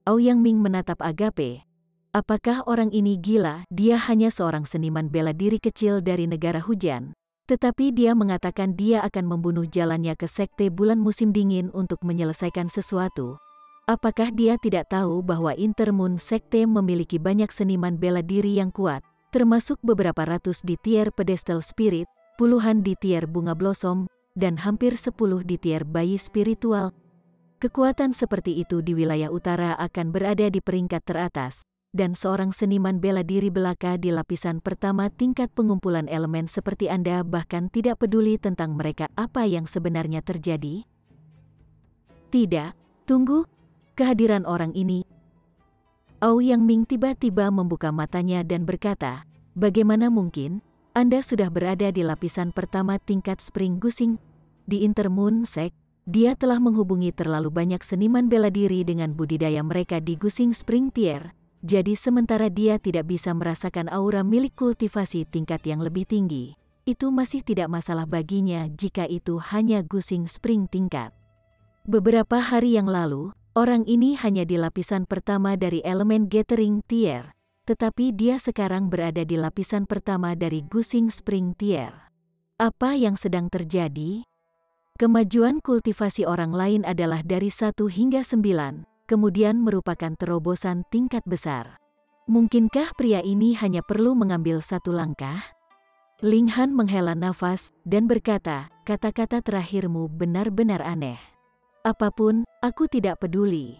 Ouyang Ming menatap Agape. Apakah orang ini gila? Dia hanya seorang seniman bela diri kecil dari negara hujan. Tetapi dia mengatakan dia akan membunuh jalannya ke sekte bulan musim dingin untuk menyelesaikan sesuatu. Apakah dia tidak tahu bahwa Intermoon Sekte memiliki banyak seniman bela diri yang kuat, termasuk beberapa ratus di tier Pedestal Spirit, puluhan di tier Bunga Blossom, dan hampir 10 di tier Bayi Spiritual? Kekuatan seperti itu di wilayah utara akan berada di peringkat teratas. Dan seorang seniman bela diri belaka di lapisan pertama tingkat pengumpulan elemen seperti Anda bahkan tidak peduli tentang mereka. Apa yang sebenarnya terjadi? Tidak, tunggu. Kehadiran orang ini. Ouyang Ming tiba-tiba membuka matanya dan berkata, "Bagaimana mungkin? Anda sudah berada di lapisan pertama tingkat Spring Gusing di Intermoon Sect. Dia telah menghubungi terlalu banyak seniman bela diri dengan budidaya mereka di Gusing Spring Tier. Jadi sementara dia tidak bisa merasakan aura milik kultivasi tingkat yang lebih tinggi, itu masih tidak masalah baginya jika itu hanya Gusing Spring tingkat." Beberapa hari yang lalu, orang ini hanya di lapisan pertama dari elemen Gathering Tier, tetapi dia sekarang berada di lapisan pertama dari Gusing Spring Tier. Apa yang sedang terjadi? Kemajuan kultivasi orang lain adalah dari 1 hingga 9. Kemudian merupakan terobosan tingkat besar. Mungkinkah pria ini hanya perlu mengambil satu langkah? Ling Han menghela nafas dan berkata, "Kata-kata terakhirmu benar-benar aneh. Apapun, aku tidak peduli.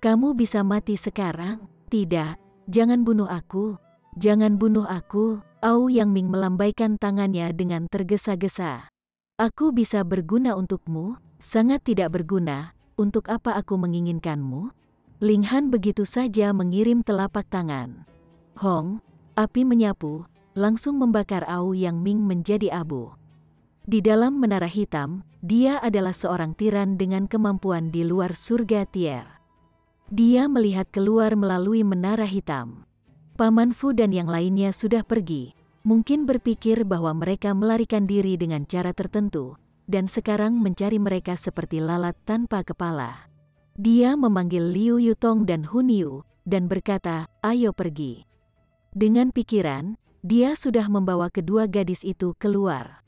Kamu bisa mati sekarang." "Tidak, jangan bunuh aku. Jangan bunuh aku." Ouyang Ming melambaikan tangannya dengan tergesa-gesa. "Aku bisa berguna untukmu?" "Sangat tidak berguna. Untuk apa aku menginginkanmu?" Ling Han begitu saja mengirim telapak tangan. Hong, api menyapu, langsung membakar Ouyang Ming menjadi abu. Di dalam menara hitam, dia adalah seorang tiran dengan kemampuan di luar surga Tier. Dia melihat keluar melalui menara hitam. Paman Fu dan yang lainnya sudah pergi, Mungkin berpikir bahwa mereka melarikan diri dengan cara tertentu, dan sekarang mencari mereka seperti lalat tanpa kepala. Dia memanggil Liu Yutong dan Hun Yu, dan berkata, "Ayo pergi." Dengan pikiran, dia sudah membawa kedua gadis itu keluar.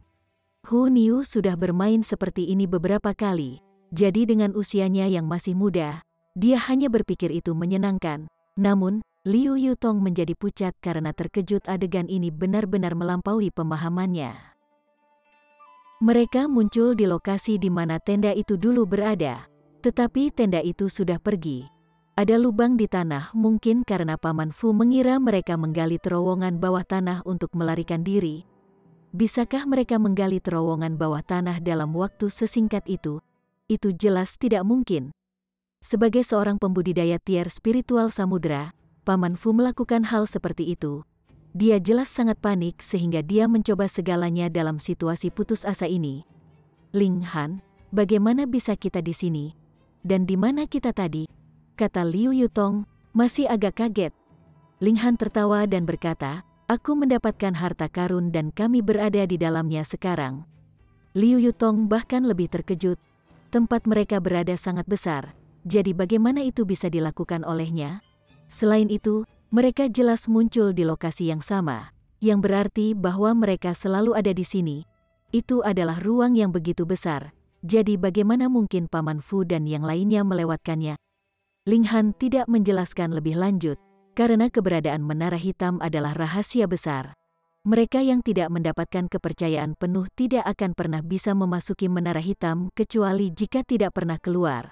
Hun Yu sudah bermain seperti ini beberapa kali, jadi dengan usianya yang masih muda, dia hanya berpikir itu menyenangkan. Namun, Liu Yutong menjadi pucat karena terkejut adegan ini benar-benar melampaui pemahamannya. Mereka muncul di lokasi di mana tenda itu dulu berada, tetapi tenda itu sudah pergi. Ada lubang di tanah mungkin karena Paman Fu mengira mereka menggali terowongan bawah tanah untuk melarikan diri. Bisakah mereka menggali terowongan bawah tanah dalam waktu sesingkat itu? Itu jelas tidak mungkin. Sebagai seorang pembudidaya tier spiritual samudera, Paman Fu melakukan hal seperti itu. Dia jelas sangat panik sehingga dia mencoba segalanya dalam situasi putus asa ini. "Ling Han, bagaimana bisa kita di sini? Dan di mana kita tadi?" kata Liu Yutong, masih agak kaget. Ling Han tertawa dan berkata, "Aku mendapatkan harta karun dan kami berada di dalamnya sekarang." Liu Yutong bahkan lebih terkejut. Tempat mereka berada sangat besar, jadi bagaimana itu bisa dilakukan olehnya? Selain itu, mereka jelas muncul di lokasi yang sama, yang berarti bahwa mereka selalu ada di sini. Itu adalah ruang yang begitu besar, jadi bagaimana mungkin Paman Fu dan yang lainnya melewatkannya? Ling Han tidak menjelaskan lebih lanjut, karena keberadaan menara hitam adalah rahasia besar. Mereka yang tidak mendapatkan kepercayaan penuh tidak akan pernah bisa memasuki menara hitam kecuali jika tidak pernah keluar.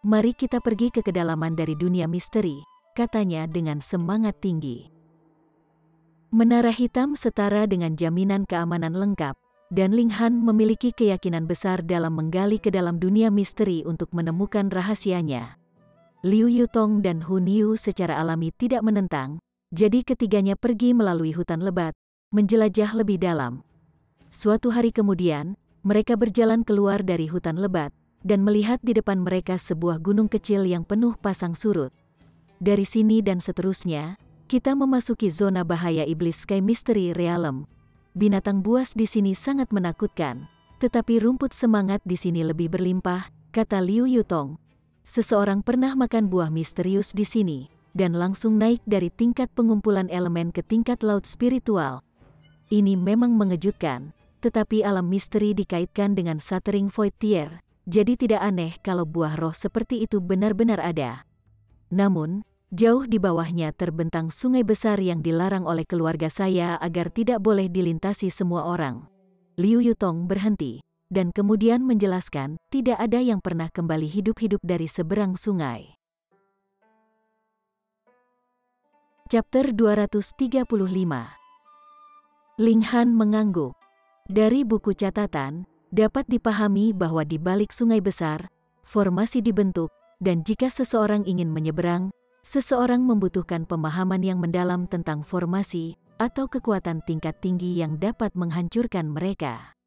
"Mari kita pergi ke kedalaman dari dunia misteri," katanya dengan semangat tinggi. Menara hitam setara dengan jaminan keamanan lengkap, dan Ling Han memiliki keyakinan besar dalam menggali ke dalam dunia misteri untuk menemukan rahasianya. Liu Yutong dan Hun Yu secara alami tidak menentang, jadi ketiganya pergi melalui hutan lebat, menjelajah lebih dalam. Suatu hari kemudian, mereka berjalan keluar dari hutan lebat, dan melihat di depan mereka sebuah gunung kecil yang penuh pasang surut. "Dari sini dan seterusnya, kita memasuki zona bahaya iblis Sky Mystery Realm. Binatang buas di sini sangat menakutkan, tetapi rumput semangat di sini lebih berlimpah," kata Liu Yutong. "Seseorang pernah makan buah misterius di sini, dan langsung naik dari tingkat pengumpulan elemen ke tingkat laut spiritual. Ini memang mengejutkan, tetapi alam misteri dikaitkan dengan Shattering Void Tier, jadi tidak aneh kalau buah roh seperti itu benar-benar ada. Namun, jauh di bawahnya terbentang sungai besar yang dilarang oleh keluarga saya agar tidak boleh dilintasi semua orang." Liu Yutong berhenti, dan kemudian menjelaskan tidak ada yang pernah kembali hidup-hidup dari seberang sungai. Chapter 235. Ling Han mengangguk. Dari buku catatan, dapat dipahami bahwa di balik sungai besar, formasi dibentuk, dan jika seseorang ingin menyeberang, seseorang membutuhkan pemahaman yang mendalam tentang formasi atau kekuatan tingkat tinggi yang dapat menghancurkan mereka.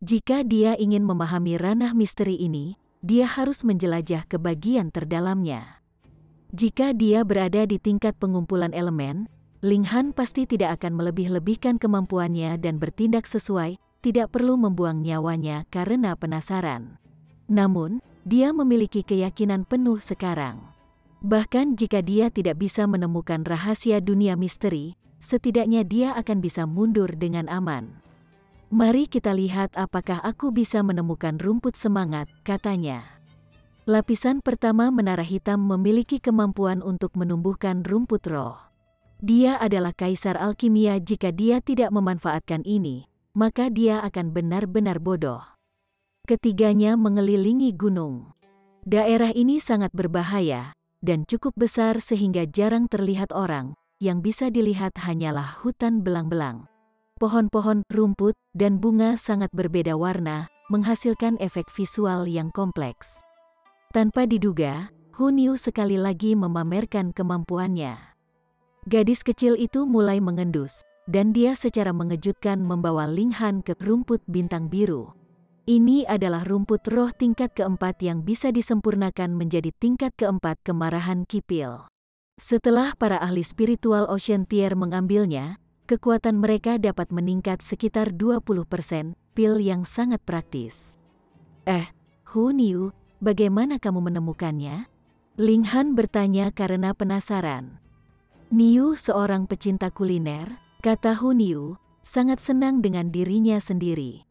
Jika dia ingin memahami ranah misteri ini, dia harus menjelajah ke bagian terdalamnya. Jika dia berada di tingkat pengumpulan elemen, Ling Han pasti tidak akan melebih-lebihkan kemampuannya dan bertindak sesuai, tidak perlu membuang nyawanya karena penasaran. Namun, dia memiliki keyakinan penuh sekarang. Bahkan jika dia tidak bisa menemukan rahasia dunia misteri, setidaknya dia akan bisa mundur dengan aman. "Mari kita lihat apakah aku bisa menemukan rumput semangat," katanya. Lapisan pertama menara hitam memiliki kemampuan untuk menumbuhkan rumput roh. Dia adalah kaisar alkimia. Jika dia tidak memanfaatkan ini, maka dia akan benar-benar bodoh. Ketiganya mengelilingi gunung. Daerah ini sangat berbahaya, dan cukup besar sehingga jarang terlihat orang, yang bisa dilihat hanyalah hutan belang-belang. Pohon-pohon, rumput, dan bunga sangat berbeda warna, menghasilkan efek visual yang kompleks. Tanpa diduga, Hun Yu sekali lagi memamerkan kemampuannya. Gadis kecil itu mulai mengendus, dan dia secara mengejutkan membawa Ling Han ke rumput bintang biru. Ini adalah rumput roh tingkat keempat yang bisa disempurnakan menjadi tingkat keempat kemarahan kipil. Setelah para ahli spiritual Ocean Tier mengambilnya, kekuatan mereka dapat meningkat sekitar 20%, pil yang sangat praktis. Hu Niu, bagaimana kamu menemukannya? Ling Han bertanya karena penasaran. Niu seorang pecinta kuliner, kata Hu Niu, sangat senang dengan dirinya sendiri.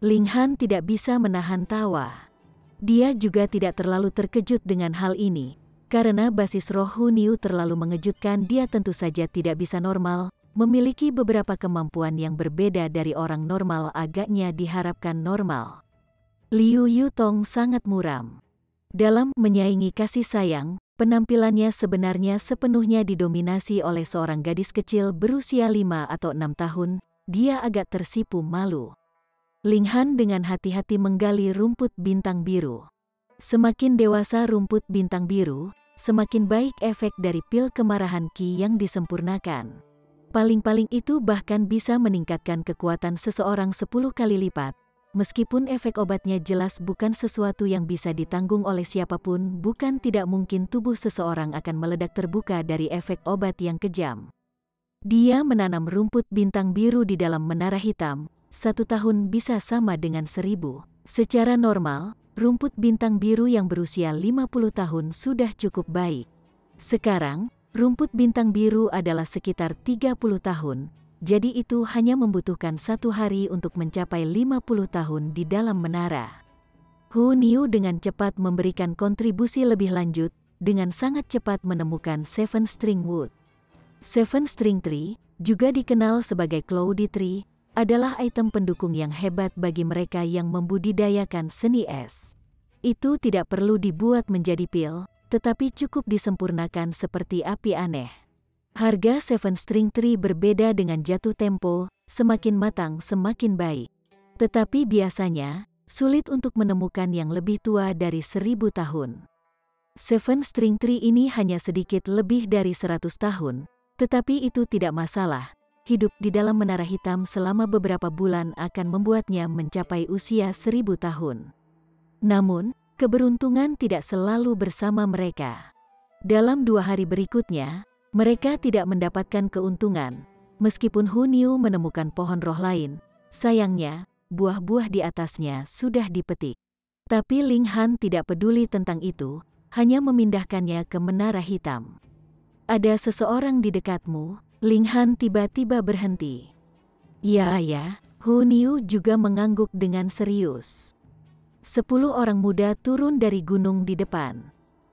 Ling Han tidak bisa menahan tawa. Dia juga tidak terlalu terkejut dengan hal ini, karena basis roh Hu Niu terlalu mengejutkan. Dia tentu saja tidak bisa normal, memiliki beberapa kemampuan yang berbeda dari orang normal, agaknya diharapkan normal. Liu Yutong sangat muram. Dalam menyaingi kasih sayang, penampilannya sebenarnya sepenuhnya didominasi oleh seorang gadis kecil berusia 5 atau 6 tahun, dia agak tersipu malu. Ling Han dengan hati-hati menggali rumput bintang biru. Semakin dewasa rumput bintang biru, semakin baik efek dari pil kemarahan Qi yang disempurnakan. Paling-paling itu bahkan bisa meningkatkan kekuatan seseorang 10 kali lipat. Meskipun efek obatnya jelas bukan sesuatu yang bisa ditanggung oleh siapapun, bukan tidak mungkin tubuh seseorang akan meledak terbuka dari efek obat yang kejam. Dia menanam rumput bintang biru di dalam menara hitam, 1 tahun bisa sama dengan 1000. Secara normal, rumput bintang biru yang berusia 50 tahun sudah cukup baik. Sekarang, rumput bintang biru adalah sekitar 30 tahun, jadi itu hanya membutuhkan 1 hari untuk mencapai 50 tahun di dalam menara. Hu Niu dengan cepat memberikan kontribusi lebih lanjut, dengan sangat cepat menemukan Seven String Wood. Seven String Tree, juga dikenal sebagai Cloudy Tree, adalah item pendukung yang hebat bagi mereka yang membudidayakan seni es. Itu tidak perlu dibuat menjadi pil, tetapi cukup disempurnakan seperti api aneh. Harga Seven String Tree berbeda dengan jatuh tempo, semakin matang semakin baik. Tetapi biasanya, sulit untuk menemukan yang lebih tua dari 1000 tahun. Seven String Tree ini hanya sedikit lebih dari 100 tahun, tetapi itu tidak masalah. Hidup di dalam menara hitam selama beberapa bulan akan membuatnya mencapai usia 1000 tahun. Namun, keberuntungan tidak selalu bersama mereka. Dalam 2 hari berikutnya, mereka tidak mendapatkan keuntungan. Meskipun Hu Niu menemukan pohon roh lain, sayangnya, buah-buah di atasnya sudah dipetik. Tapi Ling Han tidak peduli tentang itu, hanya memindahkannya ke menara hitam. Ada seseorang di dekatmu, Ling Han tiba-tiba berhenti. Ya, Hu Niu juga mengangguk dengan serius. 10 orang muda turun dari gunung di depan.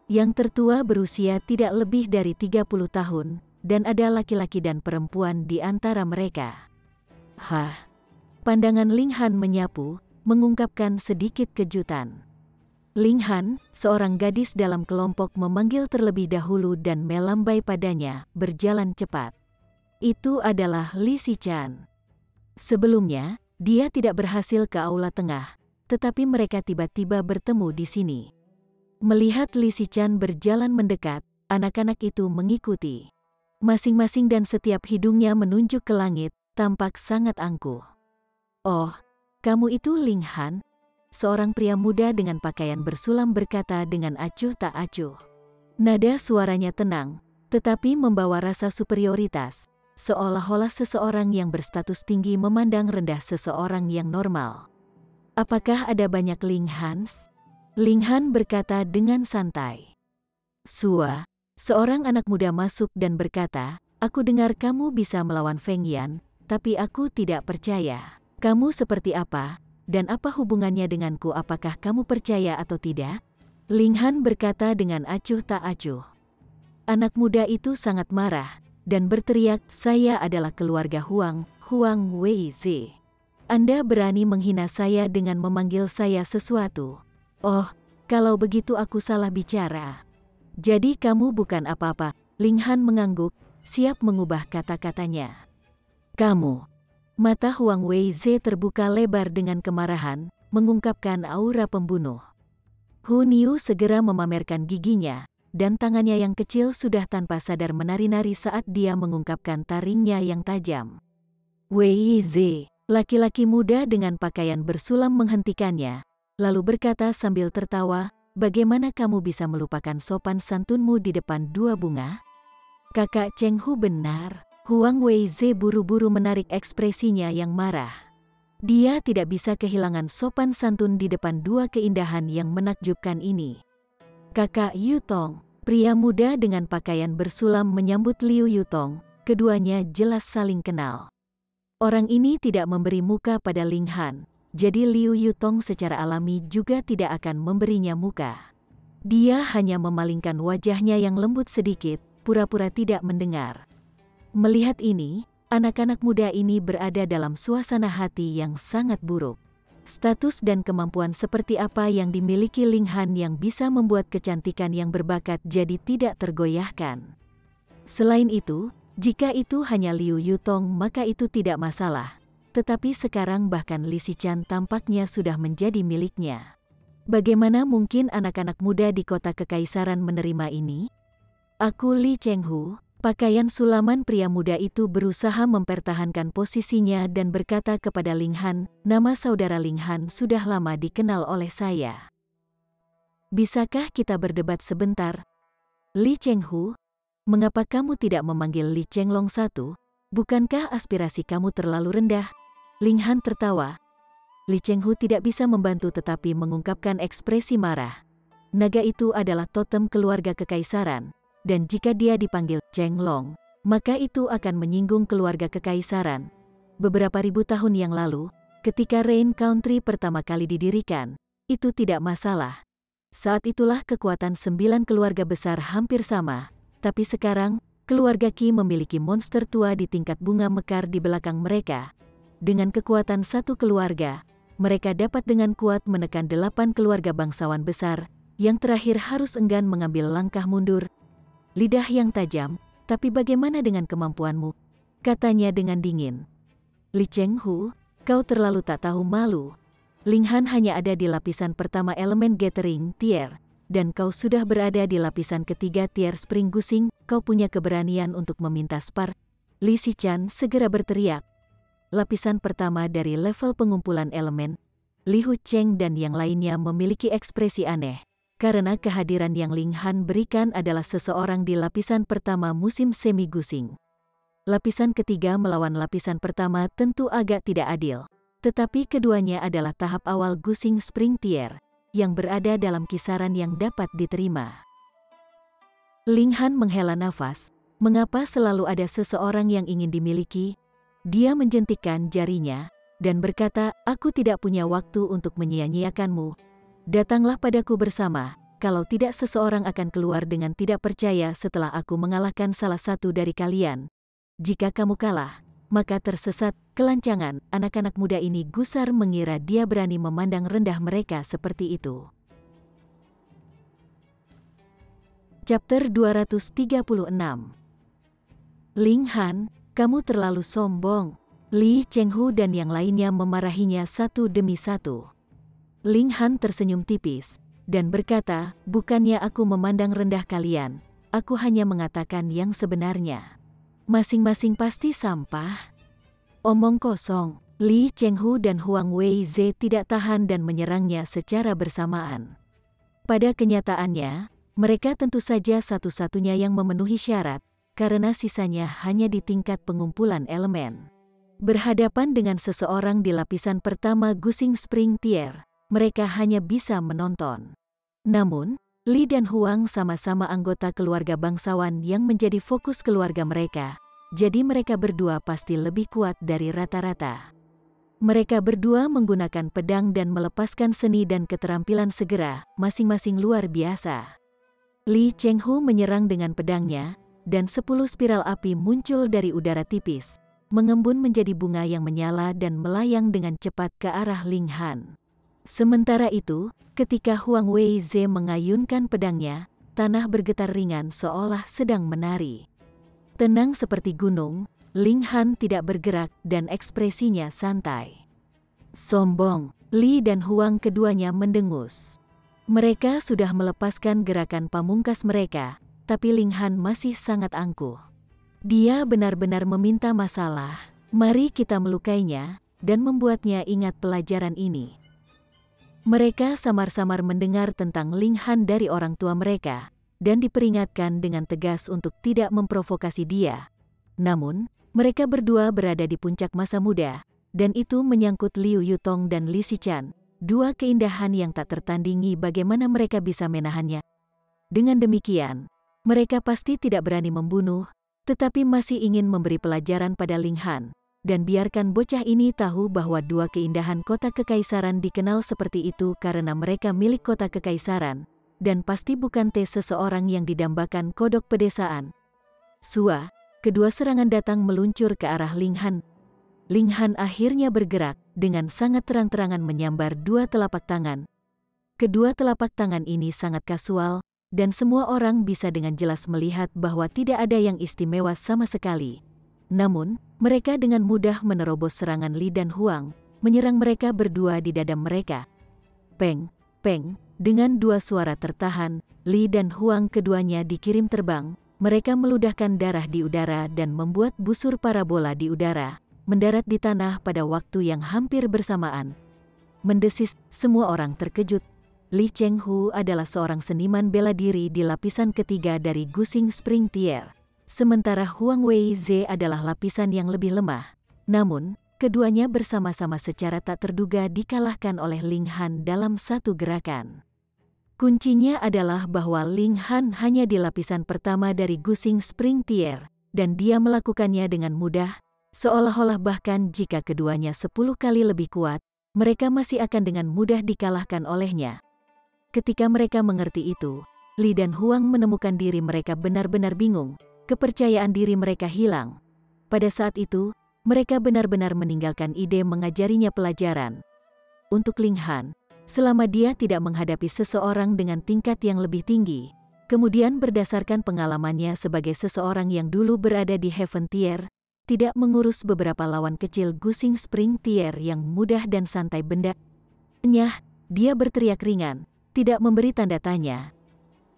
Yang tertua berusia tidak lebih dari 30 tahun, dan ada laki-laki dan perempuan di antara mereka. Pandangan Ling Han menyapu, mengungkapkan sedikit kejutan. Ling Han, seorang gadis dalam kelompok, memanggil terlebih dahulu dan melambai padanya, berjalan cepat. Itu adalah Li Xichan. Sebelumnya, dia tidak berhasil ke aula tengah, tetapi mereka tiba-tiba bertemu di sini. Melihat Li Xichan berjalan mendekat, anak-anak itu mengikuti. Masing-masing dan setiap hidungnya menunjuk ke langit, tampak sangat angkuh. Oh, kamu itu Ling Han? Seorang pria muda dengan pakaian bersulam berkata dengan acuh tak acuh. Nada suaranya tenang, tetapi membawa rasa superioritas, seolah-olah seseorang yang berstatus tinggi memandang rendah seseorang yang normal. Apakah ada banyak Ling Hans? Ling Han berkata dengan santai. Seorang anak muda masuk dan berkata, aku dengar kamu bisa melawan Feng Yan, tapi aku tidak percaya. Kamu seperti apa, dan apa hubungannya denganku? Apakah kamu percaya atau tidak? Ling Han berkata dengan acuh tak acuh. Anak muda itu sangat marah, dan berteriak, saya adalah keluarga Huang Weizi. Anda berani menghina saya dengan memanggil saya sesuatu. Oh, kalau begitu aku salah bicara. Jadi kamu bukan apa-apa. Ling Han mengangguk, siap mengubah kata-katanya. Kamu. Mata Huang Weizi terbuka lebar dengan kemarahan, mengungkapkan aura pembunuh. Hu Niu segera memamerkan giginya, dan tangannya yang kecil sudah tanpa sadar menari-nari saat dia mengungkapkan taringnya yang tajam. Weizi. Laki-laki muda dengan pakaian bersulam menghentikannya, lalu berkata sambil tertawa, bagaimana kamu bisa melupakan sopan santunmu di depan 2 bunga? Kakak Cheng Hu benar, Huang Weize buru-buru menarik ekspresinya yang marah. Dia tidak bisa kehilangan sopan santun di depan dua keindahan yang menakjubkan ini. Kakak Yutong, pria muda dengan pakaian bersulam menyambut Liu Yutong, keduanya jelas saling kenal. Orang ini tidak memberi muka pada Ling Han, jadi Liu Yutong secara alami juga tidak akan memberinya muka. Dia hanya memalingkan wajahnya yang lembut sedikit, pura-pura tidak mendengar. Melihat ini, anak-anak muda ini berada dalam suasana hati yang sangat buruk. Status dan kemampuan seperti apa yang dimiliki Ling Han yang bisa membuat kecantikan yang berbakat jadi tidak tergoyahkan. Selain itu, jika itu hanya Liu Yutong maka itu tidak masalah. Tetapi sekarang bahkan Li Xichan tampaknya sudah menjadi miliknya. Bagaimana mungkin anak-anak muda di kota kekaisaran menerima ini? Aku Li Chenghu. Pakaian sulaman pria muda itu berusaha mempertahankan posisinya dan berkata kepada Ling Han, nama saudara Ling Han sudah lama dikenal oleh saya. Bisakah kita berdebat sebentar? Li Chenghu, mengapa kamu tidak memanggil Li Chenglong satu? Bukankah aspirasi kamu terlalu rendah? Ling Han tertawa. Li Chenghu tidak bisa membantu tetapi mengungkapkan ekspresi marah. Naga itu adalah totem keluarga kekaisaran. Dan jika dia dipanggil Chenglong, maka itu akan menyinggung keluarga kekaisaran. Beberapa ribu tahun yang lalu, ketika Rain Country pertama kali didirikan, itu tidak masalah. Saat itulah kekuatan 9 keluarga besar hampir sama, tapi sekarang, keluarga Qi memiliki monster tua di tingkat bunga mekar di belakang mereka. Dengan kekuatan satu keluarga, mereka dapat dengan kuat menekan 8 keluarga bangsawan besar, yang terakhir harus enggan mengambil langkah mundur. Lidah yang tajam, tapi bagaimana dengan kemampuanmu? Katanya dengan dingin. Li Chenghu, kau terlalu tak tahu malu. Ling Han hanya ada di lapisan pertama elemen gathering tier, dan kau sudah berada di lapisan ketiga tier spring gusing, kau punya keberanian untuk meminta spar. Li Xichan segera berteriak. Lapisan pertama dari level pengumpulan elemen, Li Hu Cheng dan yang lainnya memiliki ekspresi aneh. Karena kehadiran yang Ling Han berikan adalah seseorang di lapisan pertama musim semi gusing. Lapisan ketiga melawan lapisan pertama tentu agak tidak adil. Tetapi keduanya adalah tahap awal gusing spring tier, yang berada dalam kisaran yang dapat diterima. Ling Han menghela nafas, mengapa selalu ada seseorang yang ingin dimiliki? Dia menjentikkan jarinya, dan berkata, aku tidak punya waktu untuk menyia-nyiakanmu. Datanglah padaku bersama, kalau tidak seseorang akan keluar dengan tidak percaya setelah aku mengalahkan salah satu dari kalian. Jika kamu kalah, maka tersesat, kelancangan, anak-anak muda ini gusar mengira dia berani memandang rendah mereka seperti itu. Chapter 236. Ling Han, kamu terlalu sombong. Li Chenghu dan yang lainnya memarahinya satu demi satu. Ling Han tersenyum tipis, dan berkata, bukannya aku memandang rendah kalian, aku hanya mengatakan yang sebenarnya. Masing-masing pasti sampah. Omong kosong, Li Chenghu dan Huang Weize tidak tahan dan menyerangnya secara bersamaan. Pada kenyataannya, mereka tentu saja satu-satunya yang memenuhi syarat, karena sisanya hanya di tingkat pengumpulan elemen. Berhadapan dengan seseorang di lapisan pertama gusing spring tier, mereka hanya bisa menonton. Namun, Li dan Huang sama-sama anggota keluarga bangsawan yang menjadi fokus keluarga mereka, jadi mereka berdua pasti lebih kuat dari rata-rata. Mereka berdua menggunakan pedang dan melepaskan seni dan keterampilan segera, masing-masing luar biasa. Li Chenghu menyerang dengan pedangnya, dan 10 spiral api muncul dari udara tipis, mengembun menjadi bunga yang menyala dan melayang dengan cepat ke arah Ling Han. Sementara itu, ketika Huang Weize mengayunkan pedangnya, tanah bergetar ringan seolah sedang menari. Tenang seperti gunung, Ling Han tidak bergerak dan ekspresinya santai. Sombong, Li dan Huang keduanya mendengus. Mereka sudah melepaskan gerakan pamungkas mereka, tapi Ling Han masih sangat angkuh. Dia benar-benar meminta masalah. Mari kita melukainya, dan membuatnya ingat pelajaran ini. Mereka samar-samar mendengar tentang Ling Han dari orang tua mereka, dan diperingatkan dengan tegas untuk tidak memprovokasi dia. Namun, Mereka berdua berada di puncak masa muda, dan itu menyangkut Liu Yutong dan Li Xichan, dua keindahan yang tak tertandingi. Bagaimana mereka bisa menahannya? Dengan demikian, mereka pasti tidak berani membunuh, tetapi masih ingin memberi pelajaran pada Ling Han, dan biarkan bocah ini tahu bahwa dua keindahan kota kekaisaran dikenal seperti itu karena mereka milik kota kekaisaran, dan pasti bukan seseorang yang didambakan kodok pedesaan. Sua, kedua serangan datang meluncur ke arah Ling Han. Ling Han akhirnya bergerak, dengan sangat terang-terangan menyambar dua telapak tangan. Kedua telapak tangan ini sangat kasual, dan semua orang bisa dengan jelas melihat bahwa tidak ada yang istimewa sama sekali. Namun, mereka dengan mudah menerobos serangan Li dan Huang, menyerang mereka berdua di dada mereka. Peng, peng, dengan dua suara tertahan, Li dan Huang keduanya dikirim terbang. Mereka meludahkan darah di udara dan membuat busur parabola di udara, mendarat di tanah pada waktu yang hampir bersamaan. Mendesis, semua orang terkejut. Li Chenghu adalah seorang seniman bela diri di lapisan ketiga dari Gusing Spring Tier, sementara Huang Weize adalah lapisan yang lebih lemah. Namun, keduanya bersama-sama secara tak terduga dikalahkan oleh Ling Han dalam satu gerakan. Kuncinya adalah bahwa Ling Han hanya di lapisan pertama dari Gusing Spring Tier, dan dia melakukannya dengan mudah, seolah-olah bahkan jika keduanya 10 kali lebih kuat, mereka masih akan dengan mudah dikalahkan olehnya. Ketika mereka mengerti itu, Li dan Huang menemukan diri mereka benar-benar bingung, kepercayaan diri mereka hilang. Pada saat itu, mereka benar-benar meninggalkan ide mengajarinya pelajaran. Untuk Ling Han, selama dia tidak menghadapi seseorang dengan tingkat yang lebih tinggi, kemudian berdasarkan pengalamannya sebagai seseorang yang dulu berada di Heaven Tier, tidak mengurus beberapa lawan kecil Gusing Spring Tier yang mudah dan santai bendanya, dia berteriak ringan, tidak memberi tanda tanya.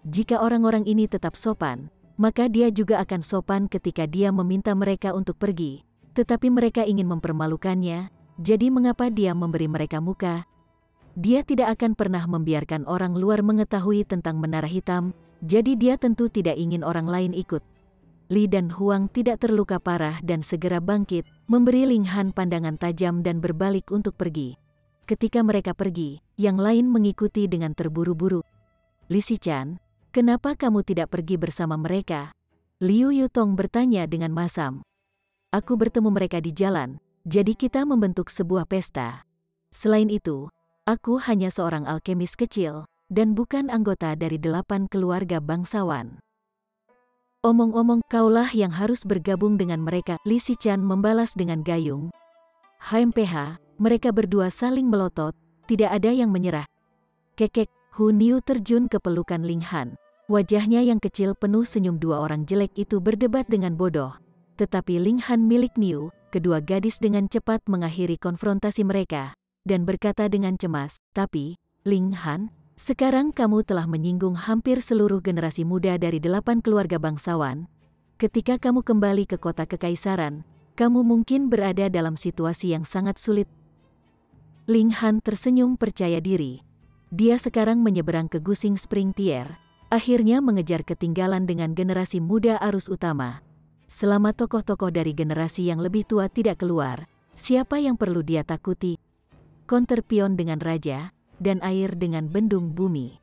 Jika orang-orang ini tetap sopan, maka dia juga akan sopan ketika dia meminta mereka untuk pergi, tetapi mereka ingin mempermalukannya, jadi mengapa dia memberi mereka muka? Dia tidak akan pernah membiarkan orang luar mengetahui tentang menara hitam, jadi dia tentu tidak ingin orang lain ikut. Li dan Huang tidak terluka parah dan segera bangkit, memberi Ling Han pandangan tajam dan berbalik untuk pergi. Ketika mereka pergi, yang lain mengikuti dengan terburu-buru. Li Xichan, kenapa kamu tidak pergi bersama mereka? Liu Yutong bertanya dengan masam. Aku bertemu mereka di jalan, jadi kita membentuk sebuah pesta. Selain itu, aku hanya seorang alkemis kecil, dan bukan anggota dari 8 keluarga bangsawan. Omong-omong, kaulah yang harus bergabung dengan mereka, Li Xichan membalas dengan gayung. HMPH, mereka berdua saling melotot, tidak ada yang menyerah. Kekek, Hu Niu terjun ke pelukan Ling Han. Wajahnya yang kecil penuh senyum. Dua orang jelek itu berdebat dengan bodoh. Tetapi Ling Han milik Niu, kedua gadis dengan cepat mengakhiri konfrontasi mereka, dan berkata dengan cemas, tapi, Ling Han, sekarang kamu telah menyinggung hampir seluruh generasi muda dari 8 keluarga bangsawan. Ketika kamu kembali ke kota kekaisaran, kamu mungkin berada dalam situasi yang sangat sulit. Ling Han tersenyum percaya diri. Dia sekarang menyeberang ke Gusing Spring Tier, akhirnya mengejar ketinggalan dengan generasi muda arus utama. Selama tokoh-tokoh dari generasi yang lebih tua tidak keluar, siapa yang perlu dia takuti? Counter pion dengan raja, dan air dengan bendung bumi.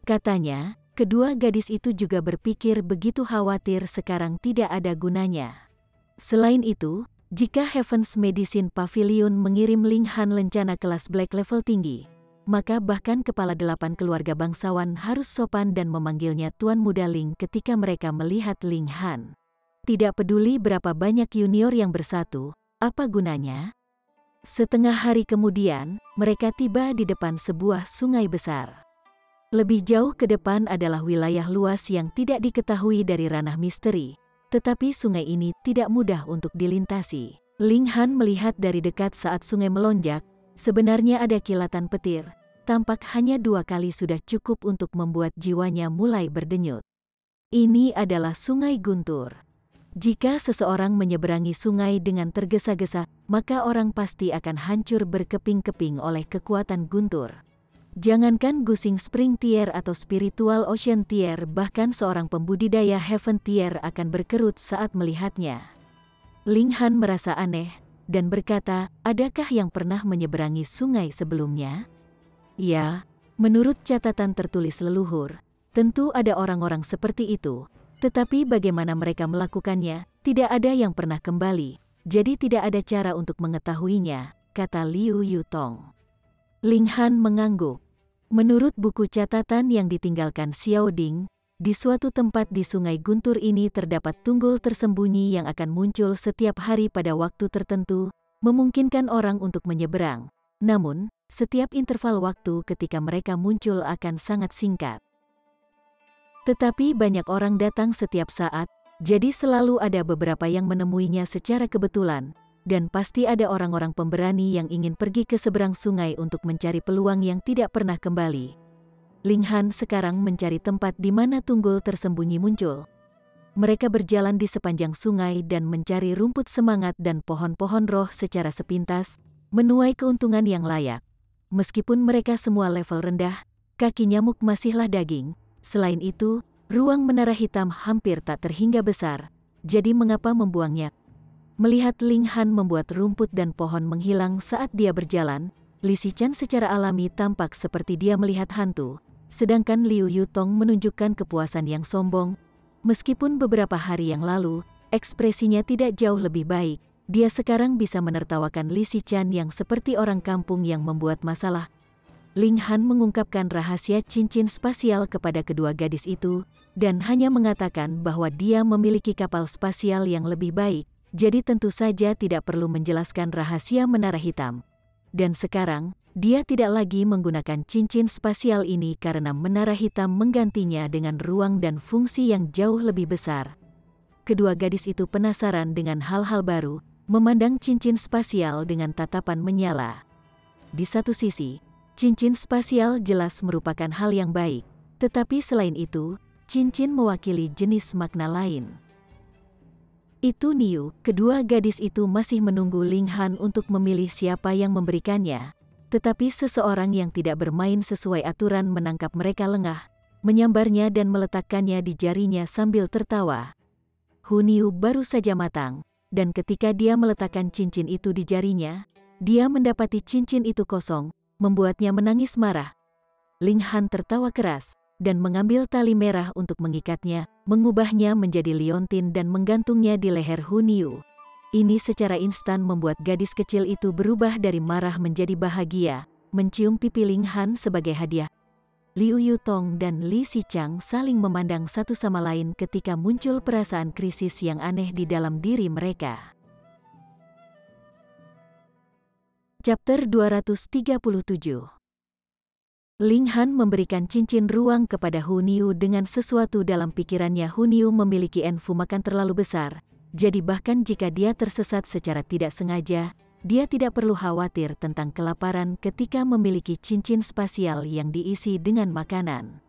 Katanya, kedua gadis itu juga berpikir begitu khawatir sekarang tidak ada gunanya. Selain itu, jika Heaven's Medicine Pavilion mengirim Ling Han lencana kelas Black level tinggi, maka bahkan kepala 8 keluarga bangsawan harus sopan dan memanggilnya Tuan Muda Ling ketika mereka melihat Ling Han. Tidak peduli berapa banyak junior yang bersatu, apa gunanya? Setengah hari kemudian, mereka tiba di depan sebuah sungai besar. Lebih jauh ke depan adalah wilayah luas yang tidak diketahui dari ranah misteri, tetapi sungai ini tidak mudah untuk dilintasi. Ling Han melihat dari dekat saat sungai melonjak, sebenarnya ada kilatan petir, tampak hanya 2 kali sudah cukup untuk membuat jiwanya mulai berdenyut. Ini adalah Sungai Guntur. Jika seseorang menyeberangi sungai dengan tergesa-gesa, maka orang pasti akan hancur berkeping-keping oleh kekuatan guntur. Jangankan Gusing Spring Tier atau Spiritual Ocean Tier, bahkan seorang pembudidaya Heaven Tier akan berkerut saat melihatnya. Ling Han merasa aneh dan berkata, adakah yang pernah menyeberangi sungai sebelumnya? Ya, menurut catatan tertulis leluhur, tentu ada orang-orang seperti itu. Tetapi bagaimana mereka melakukannya, tidak ada yang pernah kembali. Jadi tidak ada cara untuk mengetahuinya, kata Liu Yutong. Ling Han mengangguk. Menurut buku catatan yang ditinggalkan Xiao Ding, di suatu tempat di Sungai Guntur ini terdapat tunggul tersembunyi yang akan muncul setiap hari pada waktu tertentu, memungkinkan orang untuk menyeberang. Namun, setiap interval waktu ketika mereka muncul akan sangat singkat. Tetapi banyak orang datang setiap saat, jadi selalu ada beberapa yang menemuinya secara kebetulan, dan pasti ada orang-orang pemberani yang ingin pergi ke seberang sungai untuk mencari peluang yang tidak pernah kembali. Ling Han sekarang mencari tempat di mana tunggul tersembunyi muncul. Mereka berjalan di sepanjang sungai dan mencari rumput semangat dan pohon-pohon roh secara sepintas, menuai keuntungan yang layak. Meskipun mereka semua level rendah, kaki nyamuk masihlah daging. Selain itu, ruang menara hitam hampir tak terhingga besar, jadi mengapa membuangnya? Melihat Ling Han membuat rumput dan pohon menghilang saat dia berjalan, Li Xichan secara alami tampak seperti dia melihat hantu. Sedangkan Liu Yutong menunjukkan kepuasan yang sombong. Meskipun beberapa hari yang lalu, ekspresinya tidak jauh lebih baik, dia sekarang bisa menertawakan Li Xichan yang seperti orang kampung yang membuat masalah. Ling Han mengungkapkan rahasia cincin spasial kepada kedua gadis itu, dan hanya mengatakan bahwa dia memiliki kapal spasial yang lebih baik, jadi tentu saja tidak perlu menjelaskan rahasia menara hitam. Dan sekarang, dia tidak lagi menggunakan cincin spasial ini karena menara hitam menggantinya dengan ruang dan fungsi yang jauh lebih besar. Kedua gadis itu penasaran dengan hal-hal baru, memandang cincin spasial dengan tatapan menyala. Di satu sisi, cincin spasial jelas merupakan hal yang baik, tetapi selain itu, cincin mewakili jenis makna lain. Itu Niu, kedua gadis itu masih menunggu Ling Han untuk memilih siapa yang memberikannya. Tetapi seseorang yang tidak bermain sesuai aturan menangkap mereka lengah, menyambarnya dan meletakkannya di jarinya sambil tertawa. Hu Niu baru saja matang, dan ketika dia meletakkan cincin itu di jarinya, dia mendapati cincin itu kosong, membuatnya menangis marah. Ling Han tertawa keras, dan mengambil tali merah untuk mengikatnya, mengubahnya menjadi liontin dan menggantungnya di leher Hu Niu. Ini secara instan membuat gadis kecil itu berubah dari marah menjadi bahagia, mencium pipi Ling Han sebagai hadiah. Liu Yutong dan Li Xichang saling memandang satu sama lain ketika muncul perasaan krisis yang aneh di dalam diri mereka. Chapter 237. Ling Han memberikan cincin ruang kepada Hu Niu dengan sesuatu dalam pikirannya. Hu Niu memiliki enfu makan terlalu besar. Jadi bahkan jika dia tersesat secara tidak sengaja, dia tidak perlu khawatir tentang kelaparan ketika memiliki cincin spasial yang diisi dengan makanan.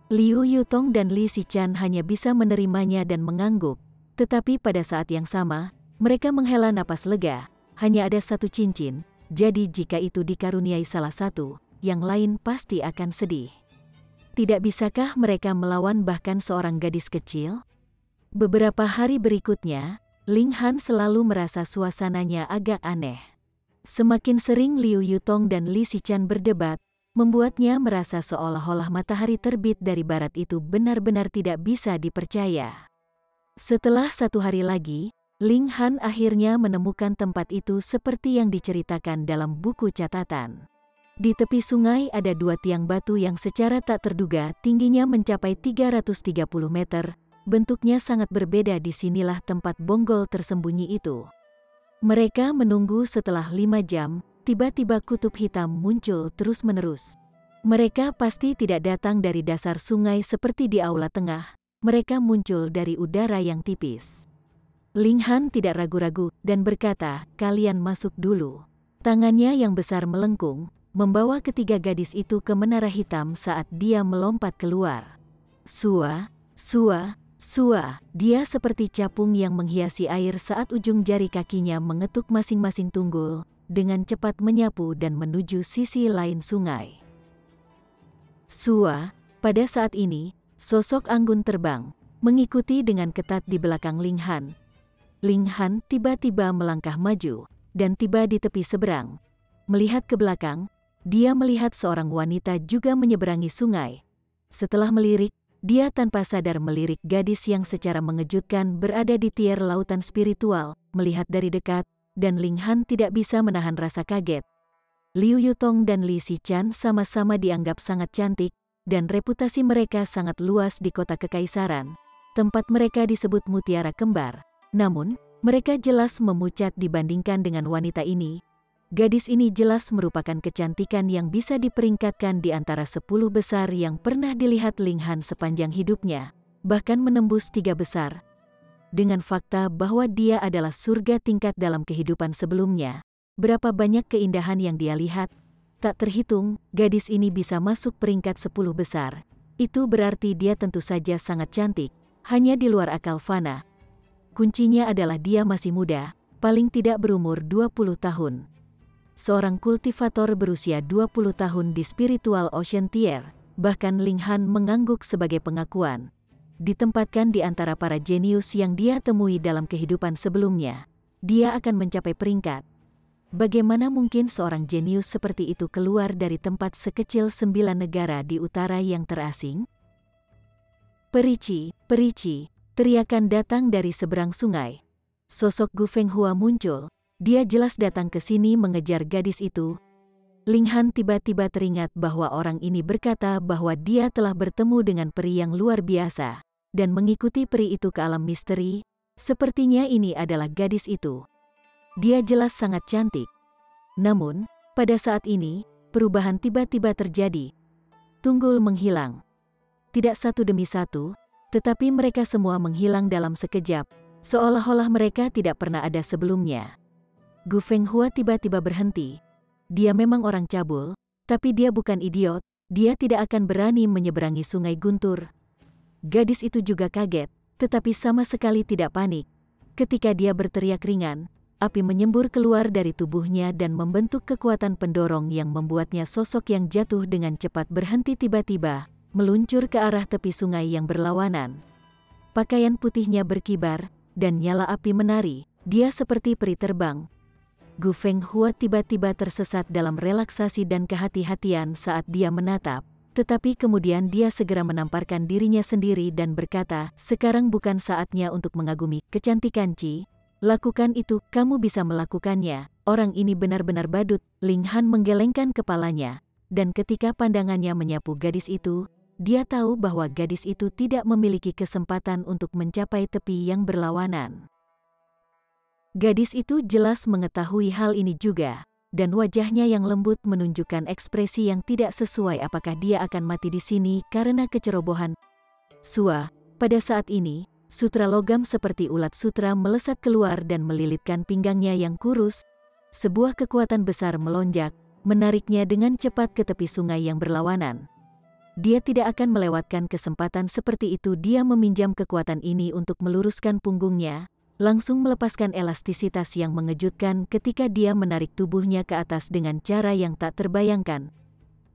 Liu Yutong dan Li Xichan hanya bisa menerimanya dan mengangguk, tetapi pada saat yang sama, mereka menghela napas lega. Hanya ada satu cincin, jadi jika itu dikaruniai salah satu, yang lain pasti akan sedih. Tidak bisakah mereka melawan bahkan seorang gadis kecil? Beberapa hari berikutnya, Ling Han selalu merasa suasananya agak aneh. Semakin sering Liu Yutong dan Li Xichen berdebat, membuatnya merasa seolah-olah matahari terbit dari barat itu benar-benar tidak bisa dipercaya. Setelah satu hari lagi, Ling Han akhirnya menemukan tempat itu seperti yang diceritakan dalam buku catatan. Di tepi sungai ada dua tiang batu yang secara tak terduga tingginya mencapai 330 meter. Bentuknya sangat berbeda. Disinilah tempat bonggol tersembunyi itu. Mereka menunggu setelah 5 jam, tiba-tiba kutub hitam muncul terus-menerus. Mereka pasti tidak datang dari dasar sungai seperti di aula tengah, mereka muncul dari udara yang tipis. Ling Han tidak ragu-ragu dan berkata, kalian masuk dulu. Tangannya yang besar melengkung, membawa ketiga gadis itu ke menara hitam saat dia melompat keluar. Sua, sua, sua, dia seperti capung yang menghiasi air saat ujung jari kakinya mengetuk masing-masing tunggul, dengan cepat menyapu dan menuju sisi lain sungai. Sua, pada saat ini, sosok anggun terbang, mengikuti dengan ketat di belakang Ling Han. Ling Han tiba-tiba melangkah maju dan tiba di tepi seberang. Melihat ke belakang, dia melihat seorang wanita juga menyeberangi sungai. Setelah melirik, dia tanpa sadar melirik gadis yang secara mengejutkan berada di tier lautan spiritual, melihat dari dekat, dan Ling Han tidak bisa menahan rasa kaget. Liu Yutong dan Li Xichan sama-sama dianggap sangat cantik, dan reputasi mereka sangat luas di kota kekaisaran. Tempat mereka disebut mutiara kembar. Namun, mereka jelas memucat dibandingkan dengan wanita ini. Gadis ini jelas merupakan kecantikan yang bisa diperingkatkan di antara 10 besar yang pernah dilihat Ling Han sepanjang hidupnya, bahkan menembus 3 besar. Dengan fakta bahwa dia adalah surga tingkat dalam kehidupan sebelumnya, berapa banyak keindahan yang dia lihat, tak terhitung, gadis ini bisa masuk peringkat 10 besar. Itu berarti dia tentu saja sangat cantik, hanya di luar akal fana. Kuncinya adalah dia masih muda, paling tidak berumur 20 tahun. Seorang kultivator berusia 20 tahun di Spiritual Ocean Tier, bahkan Ling Han mengangguk sebagai pengakuan. Ditempatkan di antara para jenius yang dia temui dalam kehidupan sebelumnya, dia akan mencapai peringkat. Bagaimana mungkin seorang jenius seperti itu keluar dari tempat sekecil 9 negara di utara yang terasing? Perici, perici, teriakan datang dari seberang sungai. Sosok Gu Fenghua muncul. Dia jelas datang ke sini mengejar gadis itu. Ling Han tiba-tiba teringat bahwa orang ini berkata bahwa dia telah bertemu dengan peri yang luar biasa, dan mengikuti peri itu ke alam misteri. Sepertinya ini adalah gadis itu. Dia jelas sangat cantik. Namun, pada saat ini, perubahan tiba-tiba terjadi. Tunggul menghilang. Tidak satu demi satu, tetapi mereka semua menghilang dalam sekejap, seolah-olah mereka tidak pernah ada sebelumnya. Gu Fenghua tiba-tiba berhenti. Dia memang orang cabul, tapi dia bukan idiot, dia tidak akan berani menyeberangi sungai guntur. Gadis itu juga kaget, tetapi sama sekali tidak panik. Ketika dia berteriak ringan, api menyembur keluar dari tubuhnya dan membentuk kekuatan pendorong yang membuatnya sosok yang jatuh dengan cepat berhenti tiba-tiba, meluncur ke arah tepi sungai yang berlawanan. Pakaian putihnya berkibar, dan nyala api menari, dia seperti peri terbang. Gu Fenghua tiba-tiba tersesat dalam relaksasi dan kehati-hatian saat dia menatap, tetapi kemudian dia segera menamparkan dirinya sendiri dan berkata, "Sekarang bukan saatnya untuk mengagumi kecantikan Ci. Lakukan itu, kamu bisa melakukannya." Orang ini benar-benar badut. Ling Han menggelengkan kepalanya, dan ketika pandangannya menyapu gadis itu, dia tahu bahwa gadis itu tidak memiliki kesempatan untuk mencapai tepi yang berlawanan. Gadis itu jelas mengetahui hal ini juga, dan wajahnya yang lembut menunjukkan ekspresi yang tidak sesuai apakah dia akan mati di sini karena kecerobohan. Pada saat ini, sutra logam seperti ulat sutra melesat keluar dan melilitkan pinggangnya yang kurus. Sebuah kekuatan besar melonjak, menariknya dengan cepat ke tepi sungai yang berlawanan. Dia tidak akan melewatkan kesempatan seperti itu. Dia meminjam kekuatan ini untuk meluruskan punggungnya, langsung melepaskan elastisitas yang mengejutkan ketika dia menarik tubuhnya ke atas dengan cara yang tak terbayangkan.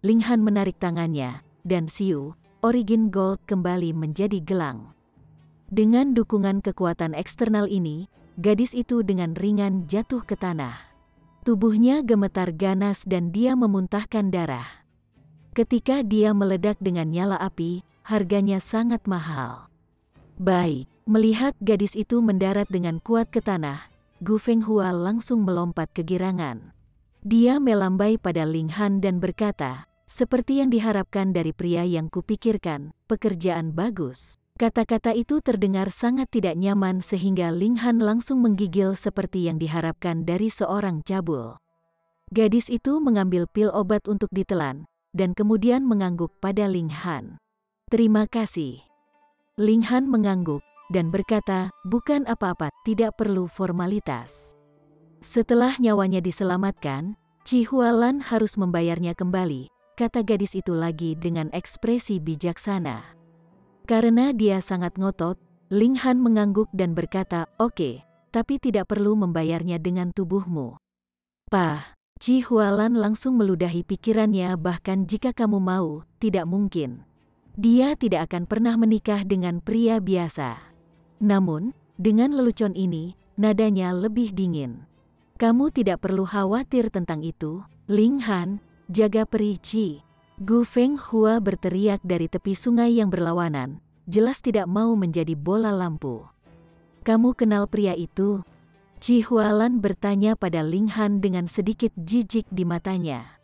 Ling Han menarik tangannya, dan Siu, Origin Gold kembali menjadi gelang. Dengan dukungan kekuatan eksternal ini, gadis itu dengan ringan jatuh ke tanah. Tubuhnya gemetar ganas dan dia memuntahkan darah. Ketika dia meledak dengan nyala api, harganya sangat mahal. Baik, melihat gadis itu mendarat dengan kuat ke tanah, Gu Fenghua langsung melompat kegirangan. Dia melambai pada Ling Han dan berkata, "Seperti yang diharapkan dari pria yang kupikirkan, pekerjaan bagus." Kata-kata itu terdengar sangat tidak nyaman sehingga Ling Han langsung menggigil seperti yang diharapkan dari seorang cabul. Gadis itu mengambil pil obat untuk ditelan, dan kemudian mengangguk pada Ling Han. "Terima kasih." Ling Han mengangguk, dan berkata, "Bukan apa-apa, tidak perlu formalitas." Setelah nyawanya diselamatkan, Ci Hualan harus membayarnya kembali, kata gadis itu lagi dengan ekspresi bijaksana. Karena dia sangat ngotot, Ling Han mengangguk dan berkata, "Oke, tapi tidak perlu membayarnya dengan tubuhmu." "Pah." Ci Hualan langsung meludahi pikirannya, "Bahkan jika kamu mau, tidak mungkin. Dia tidak akan pernah menikah dengan pria biasa." Namun, dengan lelucon ini, nadanya lebih dingin. Kamu tidak perlu khawatir tentang itu, Ling Han, jaga peri Ji. Gu Feng Hua berteriak dari tepi sungai yang berlawanan, jelas tidak mau menjadi bola lampu. Kamu kenal pria itu? Ji Hualan bertanya pada Ling Han dengan sedikit jijik di matanya.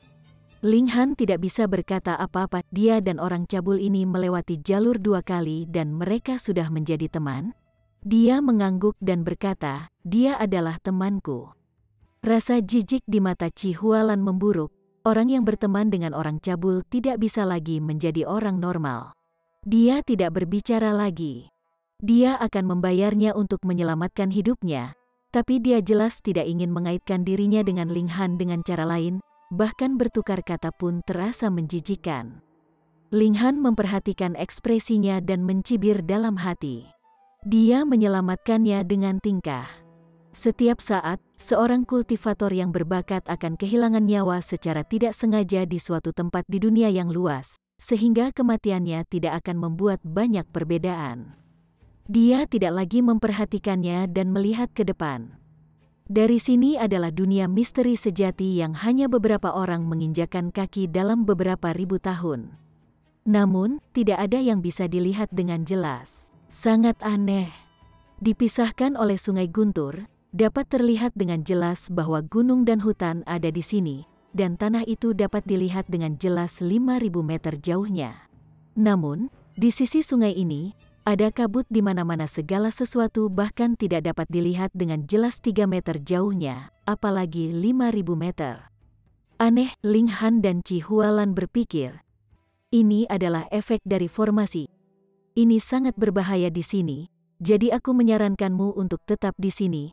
Ling Han tidak bisa berkata apa-apa, dia dan orang cabul ini melewati jalur 2 kali dan mereka sudah menjadi teman. Dia mengangguk dan berkata, dia adalah temanku. Rasa jijik di mata Ji Hualan memburuk, orang yang berteman dengan orang cabul tidak bisa lagi menjadi orang normal. Dia tidak berbicara lagi. Dia akan membayarnya untuk menyelamatkan hidupnya, tapi dia jelas tidak ingin mengaitkan dirinya dengan Ling Han dengan cara lain. Bahkan bertukar kata pun terasa menjijikan. Ling Han memperhatikan ekspresinya dan mencibir dalam hati. Dia menyelamatkannya dengan tingkah. Setiap saat, seorang kultivator yang berbakat akan kehilangan nyawa secara tidak sengaja di suatu tempat di dunia yang luas, sehingga kematiannya tidak akan membuat banyak perbedaan. Dia tidak lagi memperhatikannya dan melihat ke depan. Dari sini adalah dunia misteri sejati yang hanya beberapa orang menginjakan kaki dalam beberapa ribu tahun. Namun, tidak ada yang bisa dilihat dengan jelas. Sangat aneh. Dipisahkan oleh sungai Guntur, dapat terlihat dengan jelas bahwa gunung dan hutan ada di sini, dan tanah itu dapat dilihat dengan jelas 5.000 meter jauhnya. Namun, di sisi sungai ini, ada kabut di mana-mana, segala sesuatu bahkan tidak dapat dilihat dengan jelas 3 meter jauhnya, apalagi 5.000 meter. Aneh, Ling Han dan Ji Hualan berpikir. Ini adalah efek dari formasi. Ini sangat berbahaya di sini, jadi aku menyarankanmu untuk tetap di sini.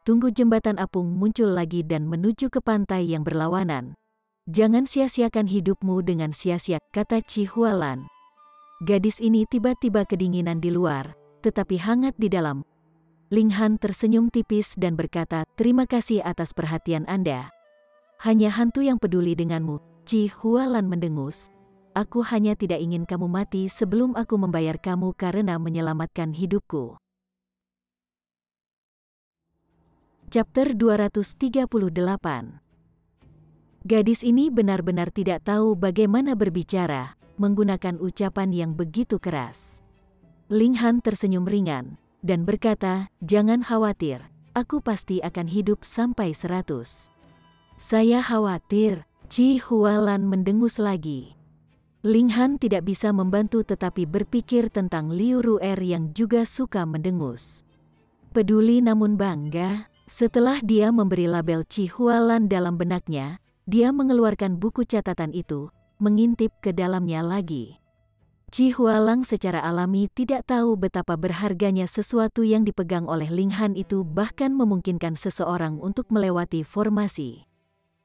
Tunggu jembatan apung muncul lagi dan menuju ke pantai yang berlawanan. Jangan sia-siakan hidupmu dengan sia-sia, kata Ji Hualan. Gadis ini tiba-tiba kedinginan di luar, tetapi hangat di dalam. Ling Han tersenyum tipis dan berkata, terima kasih atas perhatian Anda. Hanya hantu yang peduli denganmu, Ji Hualan mendengus. Aku hanya tidak ingin kamu mati sebelum aku membayar kamu karena menyelamatkan hidupku. Chapter 238. Gadis ini benar-benar tidak tahu bagaimana berbicara, menggunakan ucapan yang begitu keras. Ling Han tersenyum ringan, dan berkata, jangan khawatir, aku pasti akan hidup sampai 100. Saya khawatir, Ji Hualan mendengus lagi. Ling Han tidak bisa membantu tetapi berpikir tentang Liu Ru'er yang juga suka mendengus. Peduli namun bangga, setelah dia memberi label Ji Hualan dalam benaknya, dia mengeluarkan buku catatan itu, mengintip ke dalamnya lagi. Ji Hualang secara alami tidak tahu betapa berharganya sesuatu yang dipegang oleh Ling Han itu, bahkan memungkinkan seseorang untuk melewati formasi.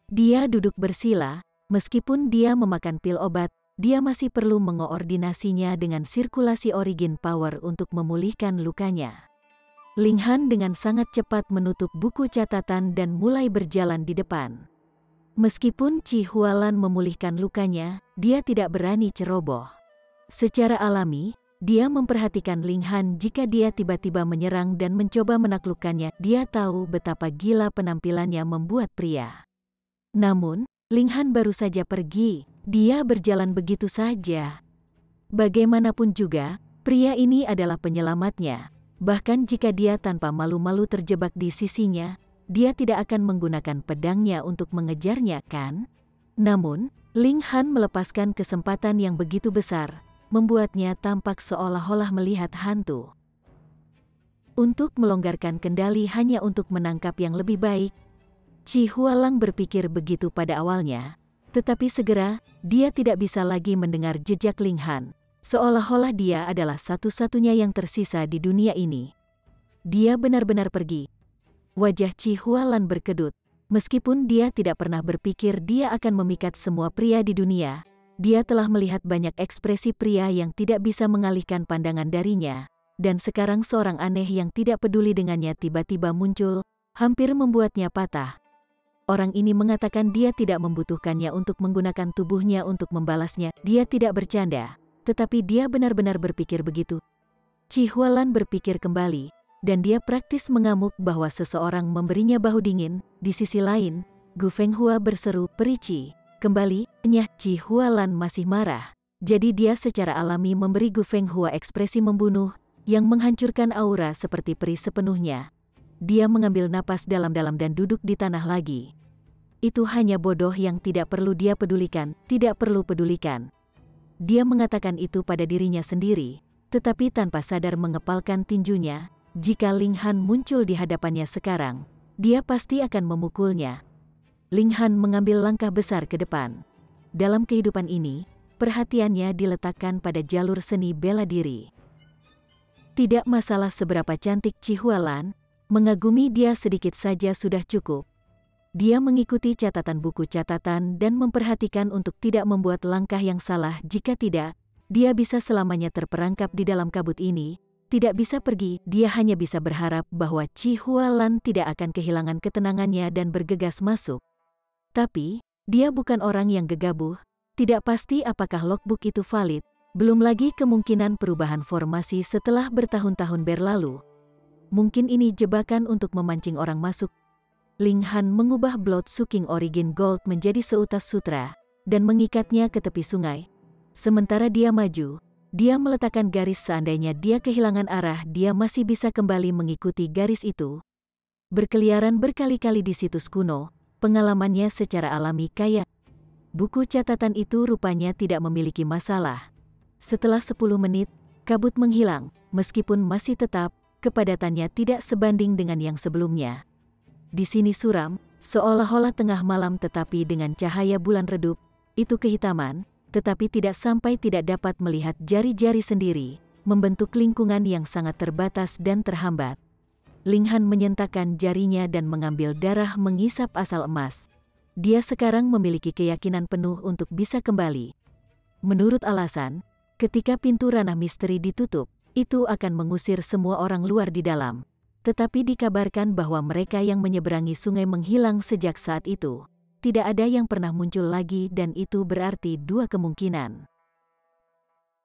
Dia duduk bersila, meskipun dia memakan pil obat, dia masih perlu mengoordinasinya dengan sirkulasi origin power untuk memulihkan lukanya. Ling Han dengan sangat cepat menutup buku catatan dan mulai berjalan di depan. Meskipun Ji Hualan memulihkan lukanya, dia tidak berani ceroboh. Secara alami, dia memperhatikan Ling Han jika dia tiba-tiba menyerang dan mencoba menaklukkannya. Dia tahu betapa gila penampilannya membuat pria. Namun, Ling Han baru saja pergi, dia berjalan begitu saja. Bagaimanapun juga, pria ini adalah penyelamatnya. Bahkan jika dia tanpa malu-malu terjebak di sisinya, dia tidak akan menggunakan pedangnya untuk mengejarnya, kan? Namun, Ling Han melepaskan kesempatan yang begitu besar, membuatnya tampak seolah-olah melihat hantu. Untuk melonggarkan kendali hanya untuk menangkap yang lebih baik, Ji Hualang berpikir begitu pada awalnya, tetapi segera, dia tidak bisa lagi mendengar jejak Ling Han, seolah-olah dia adalah satu-satunya yang tersisa di dunia ini. Dia benar-benar pergi. Wajah Ji Hualan berkedut. Meskipun dia tidak pernah berpikir dia akan memikat semua pria di dunia, dia telah melihat banyak ekspresi pria yang tidak bisa mengalihkan pandangan darinya, dan sekarang seorang aneh yang tidak peduli dengannya tiba-tiba muncul, hampir membuatnya patah. Orang ini mengatakan dia tidak membutuhkannya untuk menggunakan tubuhnya untuk membalasnya. Dia tidak bercanda, tetapi dia benar-benar berpikir begitu. Ji Hualan berpikir kembali. dan dia praktis mengamuk bahwa seseorang memberinya bahu dingin. Di sisi lain, Gu Fenghua berseru, "Perici, kembali." Nyah Chi Hualan masih marah. Jadi dia secara alami memberi Gu Fenghua ekspresi membunuh, yang menghancurkan aura seperti peri sepenuhnya. Dia mengambil napas dalam-dalam dan duduk di tanah lagi. Itu hanya bodoh yang tidak perlu dia pedulikan, tidak perlu pedulikan. Dia mengatakan itu pada dirinya sendiri, tetapi tanpa sadar mengepalkan tinjunya. Jika Ling Han muncul di hadapannya sekarang, dia pasti akan memukulnya. Ling Han mengambil langkah besar ke depan. Dalam kehidupan ini, perhatiannya diletakkan pada jalur seni bela diri. Tidak masalah seberapa cantik Chi Hualan, mengagumi dia sedikit saja sudah cukup. Dia mengikuti catatan buku catatan dan memperhatikan untuk tidak membuat langkah yang salah. Jika tidak, dia bisa selamanya terperangkap di dalam kabut ini, tidak bisa pergi. Dia hanya bisa berharap bahwa Chi Hualan tidak akan kehilangan ketenangannya dan bergegas masuk. Tapi, dia bukan orang yang gegabah, tidak pasti apakah logbook itu valid, belum lagi kemungkinan perubahan formasi setelah bertahun-tahun berlalu. Mungkin ini jebakan untuk memancing orang masuk. Ling Han mengubah Blood Sucking Origin Gold menjadi seutas sutra, dan mengikatnya ke tepi sungai. Sementara dia maju, dia meletakkan garis. Seandainya dia kehilangan arah, dia masih bisa kembali mengikuti garis itu. Berkeliaran berkali-kali di situs kuno, pengalamannya secara alami kaya. Buku catatan itu rupanya tidak memiliki masalah. Setelah 10 menit, kabut menghilang, meskipun masih tetap, kepadatannya tidak sebanding dengan yang sebelumnya. Di sini suram, seolah-olah tengah malam tetapi dengan cahaya bulan redup, itu kehitaman, tetapi tidak sampai tidak dapat melihat jari-jari sendiri, membentuk lingkungan yang sangat terbatas dan terhambat. Ling Han menyentakkan jarinya dan mengambil darah mengisap asal emas. Dia sekarang memiliki keyakinan penuh untuk bisa kembali. Menurut alasan, ketika pintu ranah misteri ditutup, itu akan mengusir semua orang luar di dalam. Tetapi dikabarkan bahwa mereka yang menyeberangi sungai menghilang sejak saat itu. Tidak ada yang pernah muncul lagi dan itu berarti dua kemungkinan.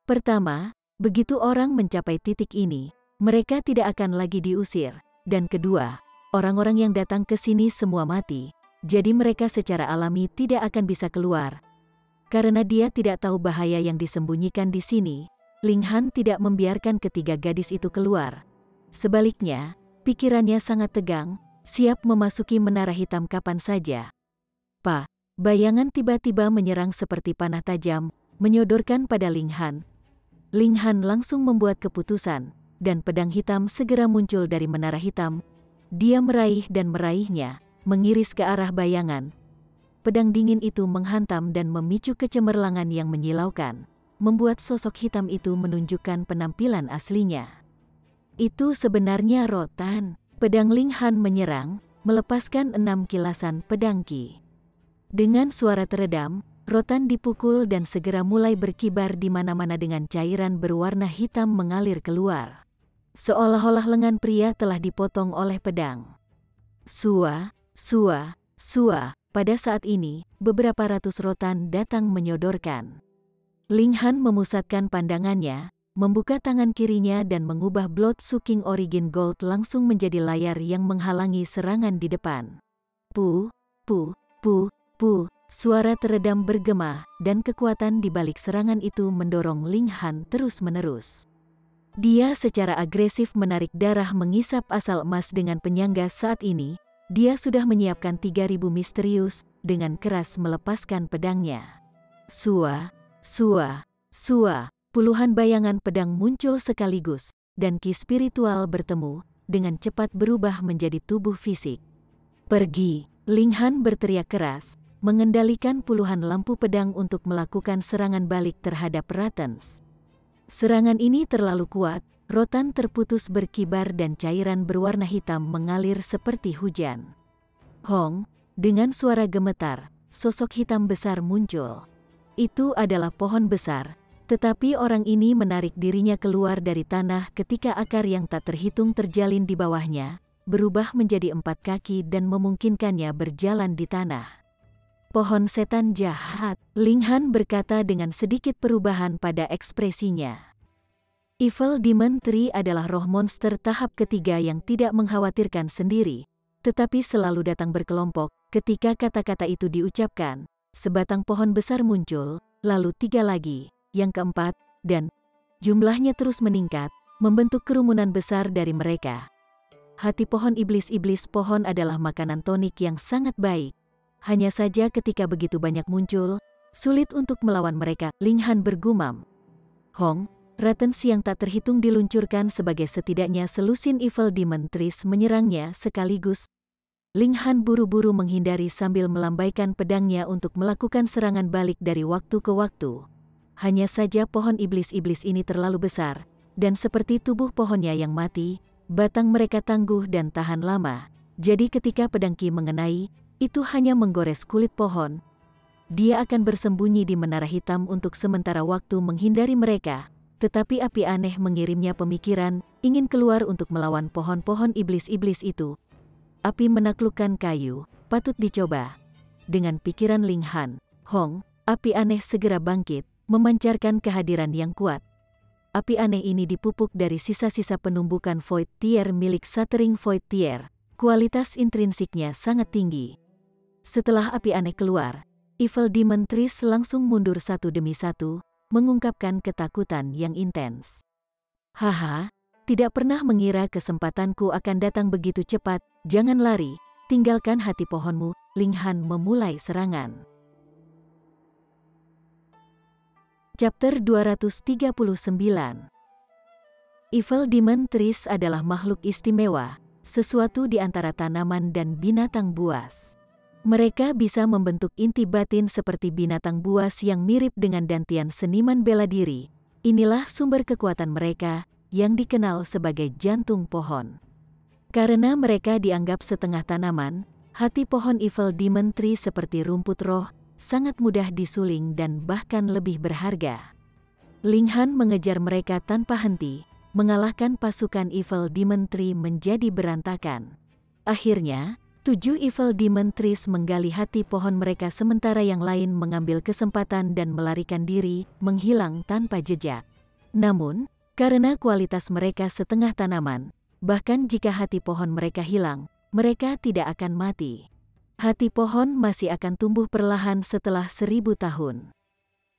Pertama, begitu orang mencapai titik ini, mereka tidak akan lagi diusir. Dan kedua, orang-orang yang datang ke sini semua mati. Jadi mereka secara alami tidak akan bisa keluar. Karena dia tidak tahu bahaya yang disembunyikan di sini, Ling Han tidak membiarkan ketiga gadis itu keluar. Sebaliknya, pikirannya sangat tegang, siap memasuki menara hitam kapan saja. Bayangan tiba-tiba menyerang seperti panah tajam, menyodorkan pada Ling Han. Ling Han langsung membuat keputusan, dan pedang hitam segera muncul dari menara hitam. Dia meraih dan meraihnya, mengiris ke arah bayangan. Pedang dingin itu menghantam dan memicu kecemerlangan yang menyilaukan, membuat sosok hitam itu menunjukkan penampilan aslinya. Itu sebenarnya rotan. Pedang Ling Han menyerang, melepaskan 6 kilasan pedang Qi. Dengan suara teredam, rotan dipukul dan segera mulai berkibar di mana-mana dengan cairan berwarna hitam mengalir keluar. Seolah-olah lengan pria telah dipotong oleh pedang. Sua, sua, sua. Pada saat ini, beberapa ratus rotan datang menyodorkan. Ling Han memusatkan pandangannya, membuka tangan kirinya dan mengubah Blood Sucking Origin Gold langsung menjadi layar yang menghalangi serangan di depan. Pu, pu, pu, pu. Suara teredam bergema, dan kekuatan di balik serangan itu mendorong Ling Han terus-menerus. Dia secara agresif menarik darah mengisap asal emas dengan penyangga. Saat ini, dia sudah menyiapkan 3000 misterius, dengan keras melepaskan pedangnya. Sua, sua, sua. Puluhan bayangan pedang muncul sekaligus, dan Qi spiritual bertemu, dengan cepat berubah menjadi tubuh fisik. Pergi! Ling Han berteriak keras, mengendalikan puluhan lampu pedang untuk melakukan serangan balik terhadap Ratens. Serangan ini terlalu kuat, rotan terputus berkibar dan cairan berwarna hitam mengalir seperti hujan. Hong! Dengan suara gemetar, sosok hitam besar muncul. Itu adalah pohon besar. Tetapi orang ini menarik dirinya keluar dari tanah ketika akar yang tak terhitung terjalin di bawahnya, berubah menjadi 4 kaki dan memungkinkannya berjalan di tanah. Pohon setan jahat, Ling Han berkata dengan sedikit perubahan pada ekspresinya. Evil Demon Tree adalah roh monster tahap ketiga yang tidak mengkhawatirkan sendiri, tetapi selalu datang berkelompok. Ketika kata-kata itu diucapkan, sebatang pohon besar muncul, lalu 3 lagi, yang keempat, dan jumlahnya terus meningkat, membentuk kerumunan besar dari mereka. Hati pohon iblis-iblis pohon adalah makanan tonik yang sangat baik. Hanya saja ketika begitu banyak muncul, sulit untuk melawan mereka, Linghan bergumam. Hong, Ratens yang tak terhitung diluncurkan sebagai setidaknya selusin Evil Demon Trees menyerangnya sekaligus. Linghan buru-buru menghindari sambil melambaikan pedangnya untuk melakukan serangan balik dari waktu ke waktu. Hanya saja pohon iblis-iblis ini terlalu besar, dan seperti tubuh pohonnya yang mati, batang mereka tangguh dan tahan lama. Jadi ketika pedang Qi mengenai, itu hanya menggores kulit pohon. Dia akan bersembunyi di menara hitam untuk sementara waktu menghindari mereka, tetapi api aneh mengirimnya pemikiran, ingin keluar untuk melawan pohon-pohon iblis-iblis itu. Api menaklukkan kayu, patut dicoba. Dengan pikiran Linghan, Hong, api aneh segera bangkit, memancarkan kehadiran yang kuat. Api aneh ini dipupuk dari sisa-sisa penumbukan Void Tear milik Shattering Void Tear. Kualitas intrinsiknya sangat tinggi. Setelah api aneh keluar, Evil Demon Trees langsung mundur satu demi satu, mengungkapkan ketakutan yang intens. Haha, tidak pernah mengira kesempatanku akan datang begitu cepat, jangan lari, tinggalkan hati pohonmu, Linghan memulai serangan. Chapter 239. Evil Demon Trees adalah makhluk istimewa, sesuatu di antara tanaman dan binatang buas. Mereka bisa membentuk inti batin seperti binatang buas yang mirip dengan dantian seniman bela diri. Inilah sumber kekuatan mereka, yang dikenal sebagai jantung pohon. Karena mereka dianggap setengah tanaman, hati pohon Evil Demon Tree seperti rumput roh, sangat mudah disuling dan bahkan lebih berharga. Linghan mengejar mereka tanpa henti, mengalahkan pasukan Evil Demon Tree menjadi berantakan. Akhirnya, 7 Evil Demon Trees menggali hati pohon mereka sementara yang lain mengambil kesempatan dan melarikan diri, menghilang tanpa jejak. Namun, karena kualitas mereka setengah tanaman, bahkan jika hati pohon mereka hilang, mereka tidak akan mati. Hati pohon masih akan tumbuh perlahan setelah 1000 tahun.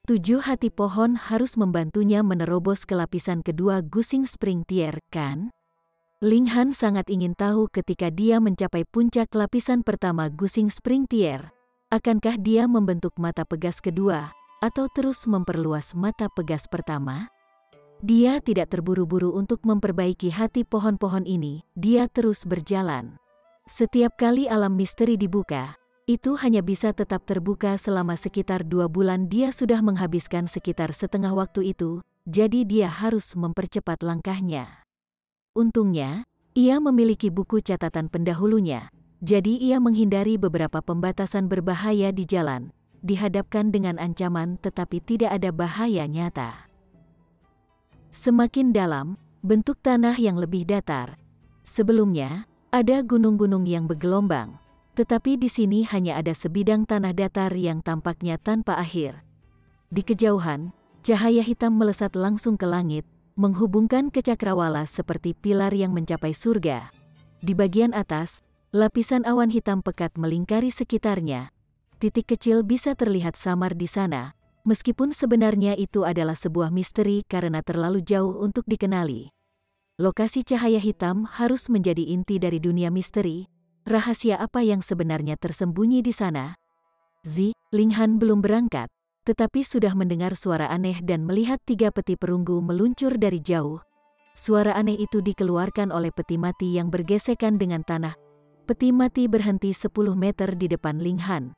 7 hati pohon harus membantunya menerobos ke lapisan kedua Gusing Spring Tear, kan? Linghan sangat ingin tahu ketika dia mencapai puncak lapisan pertama Gusing Spring Tear. Akankah dia membentuk mata pegas kedua, atau terus memperluas mata pegas pertama? Dia tidak terburu-buru untuk memperbaiki hati pohon-pohon ini, dia terus berjalan. Setiap kali alam misteri dibuka, itu hanya bisa tetap terbuka selama sekitar 2 bulan. Dia sudah menghabiskan sekitar setengah waktu itu, jadi dia harus mempercepat langkahnya. Untungnya, ia memiliki buku catatan pendahulunya, jadi ia menghindari beberapa pembatasan berbahaya di jalan, dihadapkan dengan ancaman tetapi tidak ada bahaya nyata. Semakin dalam, bentuk tanah yang lebih datar. Sebelumnya, ada gunung-gunung yang bergelombang, tetapi di sini hanya ada sebidang tanah datar yang tampaknya tanpa akhir. Di kejauhan, cahaya hitam melesat langsung ke langit, menghubungkan ke cakrawala seperti pilar yang mencapai surga. Di bagian atas, lapisan awan hitam pekat melingkari sekitarnya. Titik kecil bisa terlihat samar di sana, meskipun sebenarnya itu adalah sebuah misteri karena terlalu jauh untuk dikenali. Lokasi cahaya hitam harus menjadi inti dari dunia misteri. Rahasia apa yang sebenarnya tersembunyi di sana? Linghan belum berangkat, tetapi sudah mendengar suara aneh dan melihat 3 peti perunggu meluncur dari jauh. Suara aneh itu dikeluarkan oleh peti mati yang bergesekan dengan tanah. Peti mati berhenti 10 meter di depan Linghan.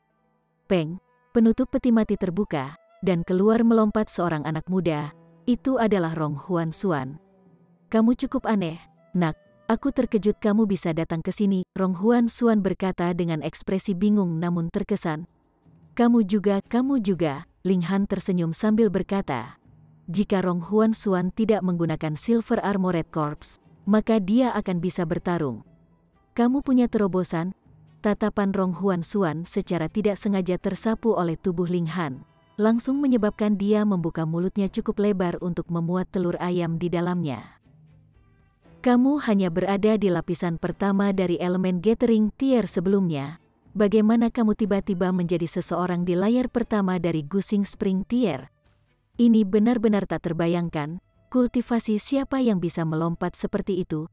Peng, penutup peti mati terbuka, dan keluar melompat seorang anak muda. Itu adalah Rong Huan Xuan. Kamu cukup aneh, nak. Aku terkejut kamu bisa datang ke sini, Rong Huan Xuan berkata dengan ekspresi bingung namun terkesan. Kamu juga, Linghan tersenyum sambil berkata. Jika Rong Huan Xuan tidak menggunakan Silver Armored Corps, maka dia akan bisa bertarung. Kamu punya terobosan? Tatapan Rong Huan Xuan secara tidak sengaja tersapu oleh tubuh Linghan. langsung menyebabkan dia membuka mulutnya cukup lebar untuk memuat telur ayam di dalamnya. Kamu hanya berada di lapisan pertama dari elemen Gathering Tier sebelumnya. Bagaimana kamu tiba-tiba menjadi seseorang di layar pertama dari Gushing Spring Tier? Ini benar-benar tak terbayangkan. Kultivasi siapa yang bisa melompat seperti itu?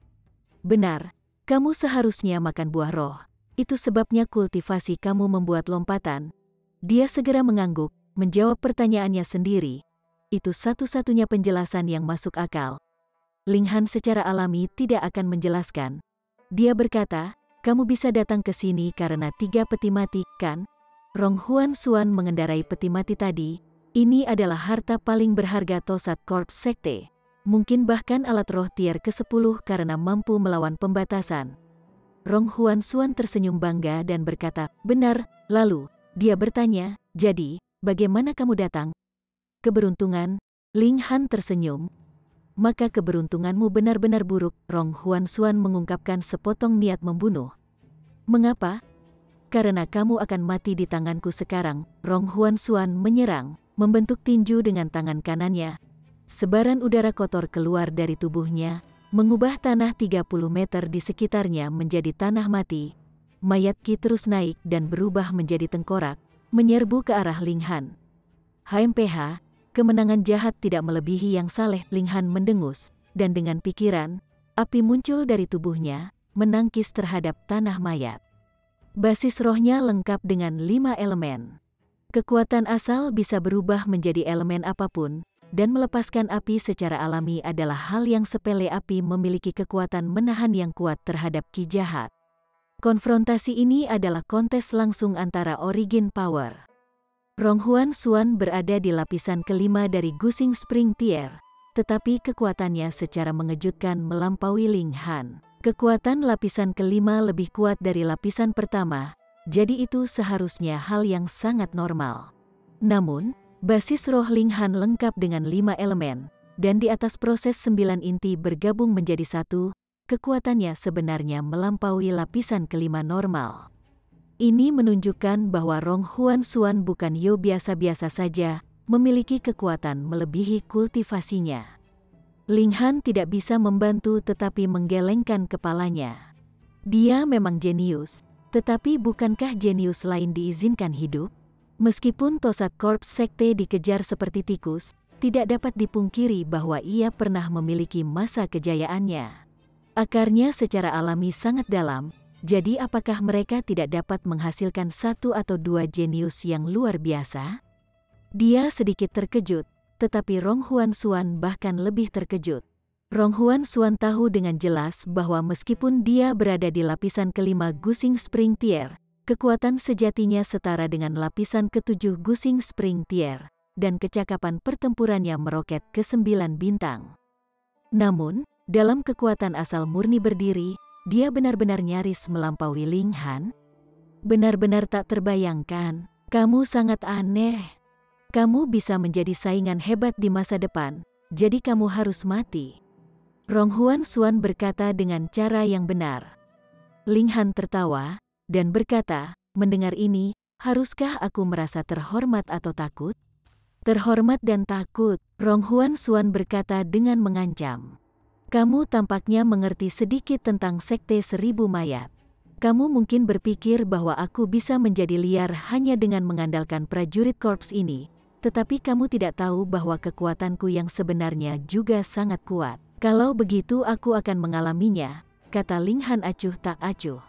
Benar, kamu seharusnya makan buah roh. Itu sebabnya kultivasi kamu membuat lompatan. Dia segera mengangguk, menjawab pertanyaannya sendiri. Itu satu-satunya penjelasan yang masuk akal. Ling Han secara alami tidak akan menjelaskan. Dia berkata, kamu bisa datang ke sini karena 3 peti mati, kan? Rong Huan Xuan mengendarai peti mati tadi. Ini adalah harta paling berharga Tosat Corps Sekte. Mungkin bahkan alat roh tier ke-10 karena mampu melawan pembatasan. Rong Huan Xuan tersenyum bangga dan berkata, benar. Lalu, dia bertanya, jadi, bagaimana kamu datang? Keberuntungan, Ling Han tersenyum. Maka keberuntunganmu benar-benar buruk, Rong Huan Xuan mengungkapkan sepotong niat membunuh. Mengapa? Karena kamu akan mati di tanganku sekarang, Rong Huan Xuan menyerang, membentuk tinju dengan tangan kanannya. Sebaran udara kotor keluar dari tubuhnya, mengubah tanah 30 meter di sekitarnya menjadi tanah mati. Mayat Qi terus naik dan berubah menjadi tengkorak, menyerbu ke arah Ling Han. HMPH, kemenangan jahat tidak melebihi yang saleh, Ling Han mendengus, dan dengan pikiran, api muncul dari tubuhnya, menangkis terhadap tanah mayat. Basis rohnya lengkap dengan 5 elemen. Kekuatan asal bisa berubah menjadi elemen apapun, dan melepaskan api secara alami adalah hal yang sepele. Api memiliki kekuatan menahan yang kuat terhadap Qi jahat. Konfrontasi ini adalah kontes langsung antara origin power. Rong Huan Xuan berada di lapisan kelima dari Gushing Spring Tier, tetapi kekuatannya secara mengejutkan melampaui Ling Han. Kekuatan lapisan kelima lebih kuat dari lapisan pertama, jadi itu seharusnya hal yang sangat normal. Namun, basis roh Ling Han lengkap dengan 5 elemen, dan di atas proses 9 inti bergabung menjadi satu, kekuatannya sebenarnya melampaui lapisan kelima normal. Ini menunjukkan bahwa Rong Huan Xuan bukan Yo biasa-biasa saja, memiliki kekuatan melebihi kultivasinya. Ling Han tidak bisa membantu tetapi menggelengkan kepalanya. Dia memang jenius, tetapi bukankah jenius lain diizinkan hidup? Meskipun Tosat Corps Sekte dikejar seperti tikus, tidak dapat dipungkiri bahwa ia pernah memiliki masa kejayaannya. Akarnya secara alami sangat dalam. Jadi apakah mereka tidak dapat menghasilkan 1 atau 2 jenius yang luar biasa? Dia sedikit terkejut, tetapi Rong Huan Xuan bahkan lebih terkejut. Rong Huan Xuan tahu dengan jelas bahwa meskipun dia berada di lapisan kelima Gushing Spring Tier, kekuatan sejatinya setara dengan lapisan ke-7 Gushing Spring Tier, dan kecakapan pertempurannya meroket ke 9 bintang. Namun, dalam kekuatan asal murni berdiri, dia benar-benar nyaris melampaui Ling Han. Benar-benar tak terbayangkan. Kamu sangat aneh. Kamu bisa menjadi saingan hebat di masa depan, jadi kamu harus mati. Rong Huan Xuan berkata dengan cara yang benar. Ling Han tertawa, dan berkata, mendengar ini, haruskah aku merasa terhormat atau takut? Terhormat dan takut, Rong Huan Xuan berkata dengan mengancam. Kamu tampaknya mengerti sedikit tentang Sekte 1000 Mayat. Kamu mungkin berpikir bahwa aku bisa menjadi liar hanya dengan mengandalkan prajurit korps ini, tetapi kamu tidak tahu bahwa kekuatanku yang sebenarnya juga sangat kuat. Kalau begitu aku akan mengalaminya, kata Ling Han acuh tak acuh.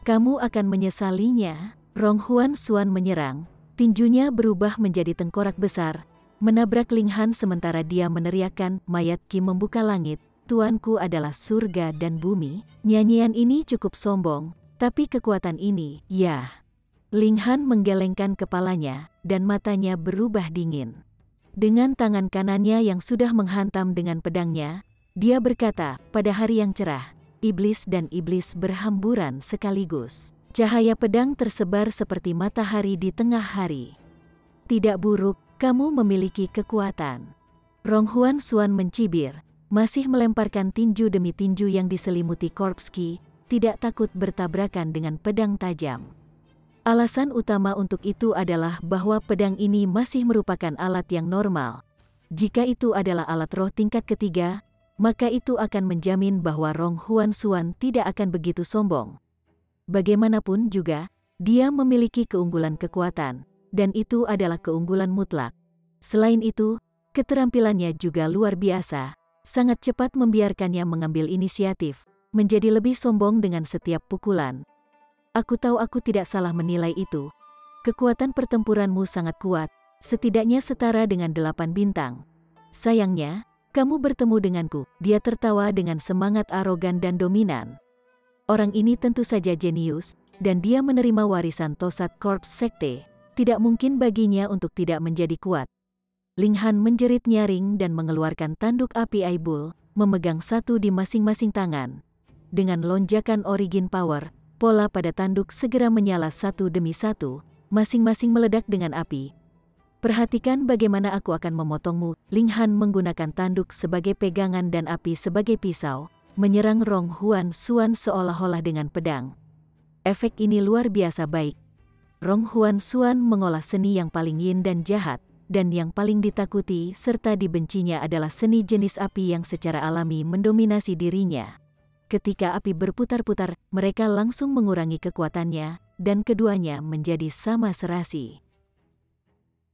Kamu akan menyesalinya. Rong Huan Xuan menyerang, tinjunya berubah menjadi tengkorak besar, menabrak Ling Han sementara dia meneriakkan, mayat Qi membuka langit. Tuanku adalah surga dan bumi. Nyanyian ini cukup sombong, tapi kekuatan ini, ya. Ling Han menggelengkan kepalanya, dan matanya berubah dingin. Dengan tangan kanannya yang sudah menghantam dengan pedangnya, dia berkata, pada hari yang cerah, iblis dan iblis berhamburan sekaligus. Cahaya pedang tersebar seperti matahari di tengah hari. Tidak buruk, kamu memiliki kekuatan. Rong Huan Xuan mencibir, masih melemparkan tinju demi tinju yang diselimuti korps Qi, tidak takut bertabrakan dengan pedang tajam. Alasan utama untuk itu adalah bahwa pedang ini masih merupakan alat yang normal. Jika itu adalah alat roh tingkat ketiga, maka itu akan menjamin bahwa Rong Huanxuan tidak akan begitu sombong. Bagaimanapun juga, dia memiliki keunggulan kekuatan, dan itu adalah keunggulan mutlak. Selain itu, keterampilannya juga luar biasa, sangat cepat membiarkannya mengambil inisiatif, menjadi lebih sombong dengan setiap pukulan. Aku tahu aku tidak salah menilai itu. Kekuatan pertempuranmu sangat kuat, setidaknya setara dengan 8 bintang. Sayangnya, kamu bertemu denganku. Dia tertawa dengan semangat arogan dan dominan. Orang ini tentu saja jenius, dan dia menerima warisan Tosat Corps Sekte. Tidak mungkin baginya untuk tidak menjadi kuat. Ling Han menjerit nyaring dan mengeluarkan tanduk api Aibul, memegang satu di masing-masing tangan. Dengan lonjakan origin power, pola pada tanduk segera menyala satu demi satu, masing-masing meledak dengan api. Perhatikan bagaimana aku akan memotongmu. Ling Han menggunakan tanduk sebagai pegangan dan api sebagai pisau, menyerang Rong Huanxuan seolah-olah dengan pedang. Efek ini luar biasa baik. Rong Huanxuan mengolah seni yang paling yin dan jahat, dan yang paling ditakuti serta dibencinya adalah seni jenis api yang secara alami mendominasi dirinya. Ketika api berputar-putar, mereka langsung mengurangi kekuatannya, dan keduanya menjadi sama serasi.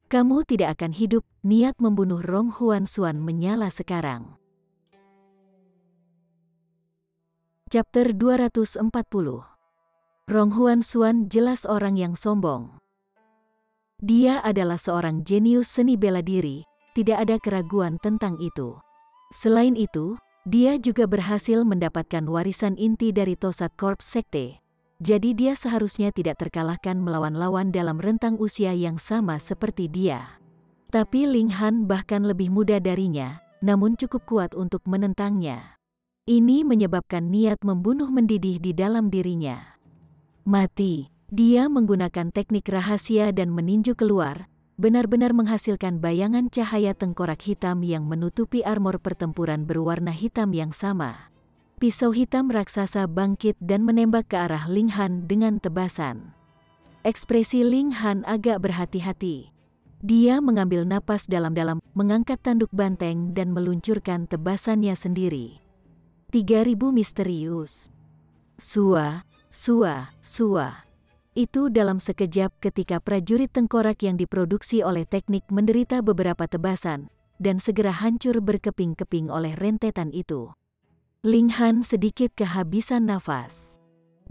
Kamu tidak akan hidup. Niat membunuh Rong Huanxuan menyala sekarang. Chapter 240. Rong Huanxuan jelas orang yang sombong. Dia adalah seorang jenius seni bela diri, tidak ada keraguan tentang itu. Selain itu, dia juga berhasil mendapatkan warisan inti dari Tosat Corps Sekte. Jadi dia seharusnya tidak terkalahkan melawan lawan dalam rentang usia yang sama seperti dia. Tapi Ling Han bahkan lebih muda darinya, namun cukup kuat untuk menentangnya. Ini menyebabkan niat membunuh mendidih di dalam dirinya. Mati. Dia menggunakan teknik rahasia dan meninju keluar, benar-benar menghasilkan bayangan cahaya tengkorak hitam yang menutupi armor pertempuran berwarna hitam yang sama. Pisau hitam raksasa bangkit dan menembak ke arah Ling Han dengan tebasan. Ekspresi Ling Han agak berhati-hati. Dia mengambil napas dalam-dalam, mengangkat tanduk banteng dan meluncurkan tebasannya sendiri. 3000 misterius. Sua, sua, sua. Itu dalam sekejap ketika prajurit tengkorak yang diproduksi oleh teknik menderita beberapa tebasan, dan segera hancur berkeping-keping oleh rentetan itu. Ling Han sedikit kehabisan nafas.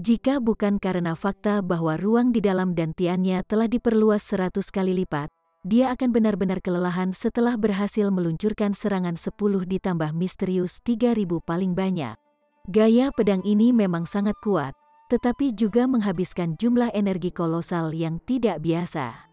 Jika bukan karena fakta bahwa ruang di dalam dantiannya telah diperluas 100 kali lipat, dia akan benar-benar kelelahan setelah berhasil meluncurkan serangan 10 ditambah misterius 3000 paling banyak. Gaya pedang ini memang sangat kuat, tetapi juga menghabiskan jumlah energi kolosal yang tidak biasa.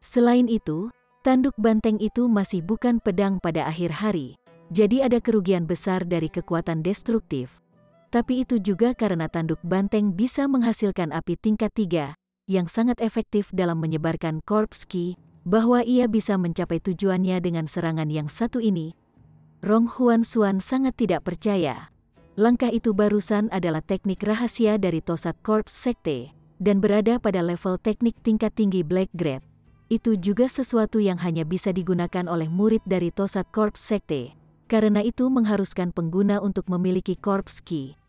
Selain itu, tanduk banteng itu masih bukan pedang pada akhir hari. Jadi ada kerugian besar dari kekuatan destruktif. Tapi itu juga karena tanduk banteng bisa menghasilkan api tingkat 3, yang sangat efektif dalam menyebarkan Corpse Ki, bahwa ia bisa mencapai tujuannya dengan serangan yang satu ini. Rong Huanxuan sangat tidak percaya. Langkah itu barusan adalah teknik rahasia dari Tosat Corps Sekte, dan berada pada level teknik tingkat tinggi Black Grade. Itu juga sesuatu yang hanya bisa digunakan oleh murid dari Tosat Corps Sekte. Karena itu mengharuskan pengguna untuk memiliki Corpse Ki.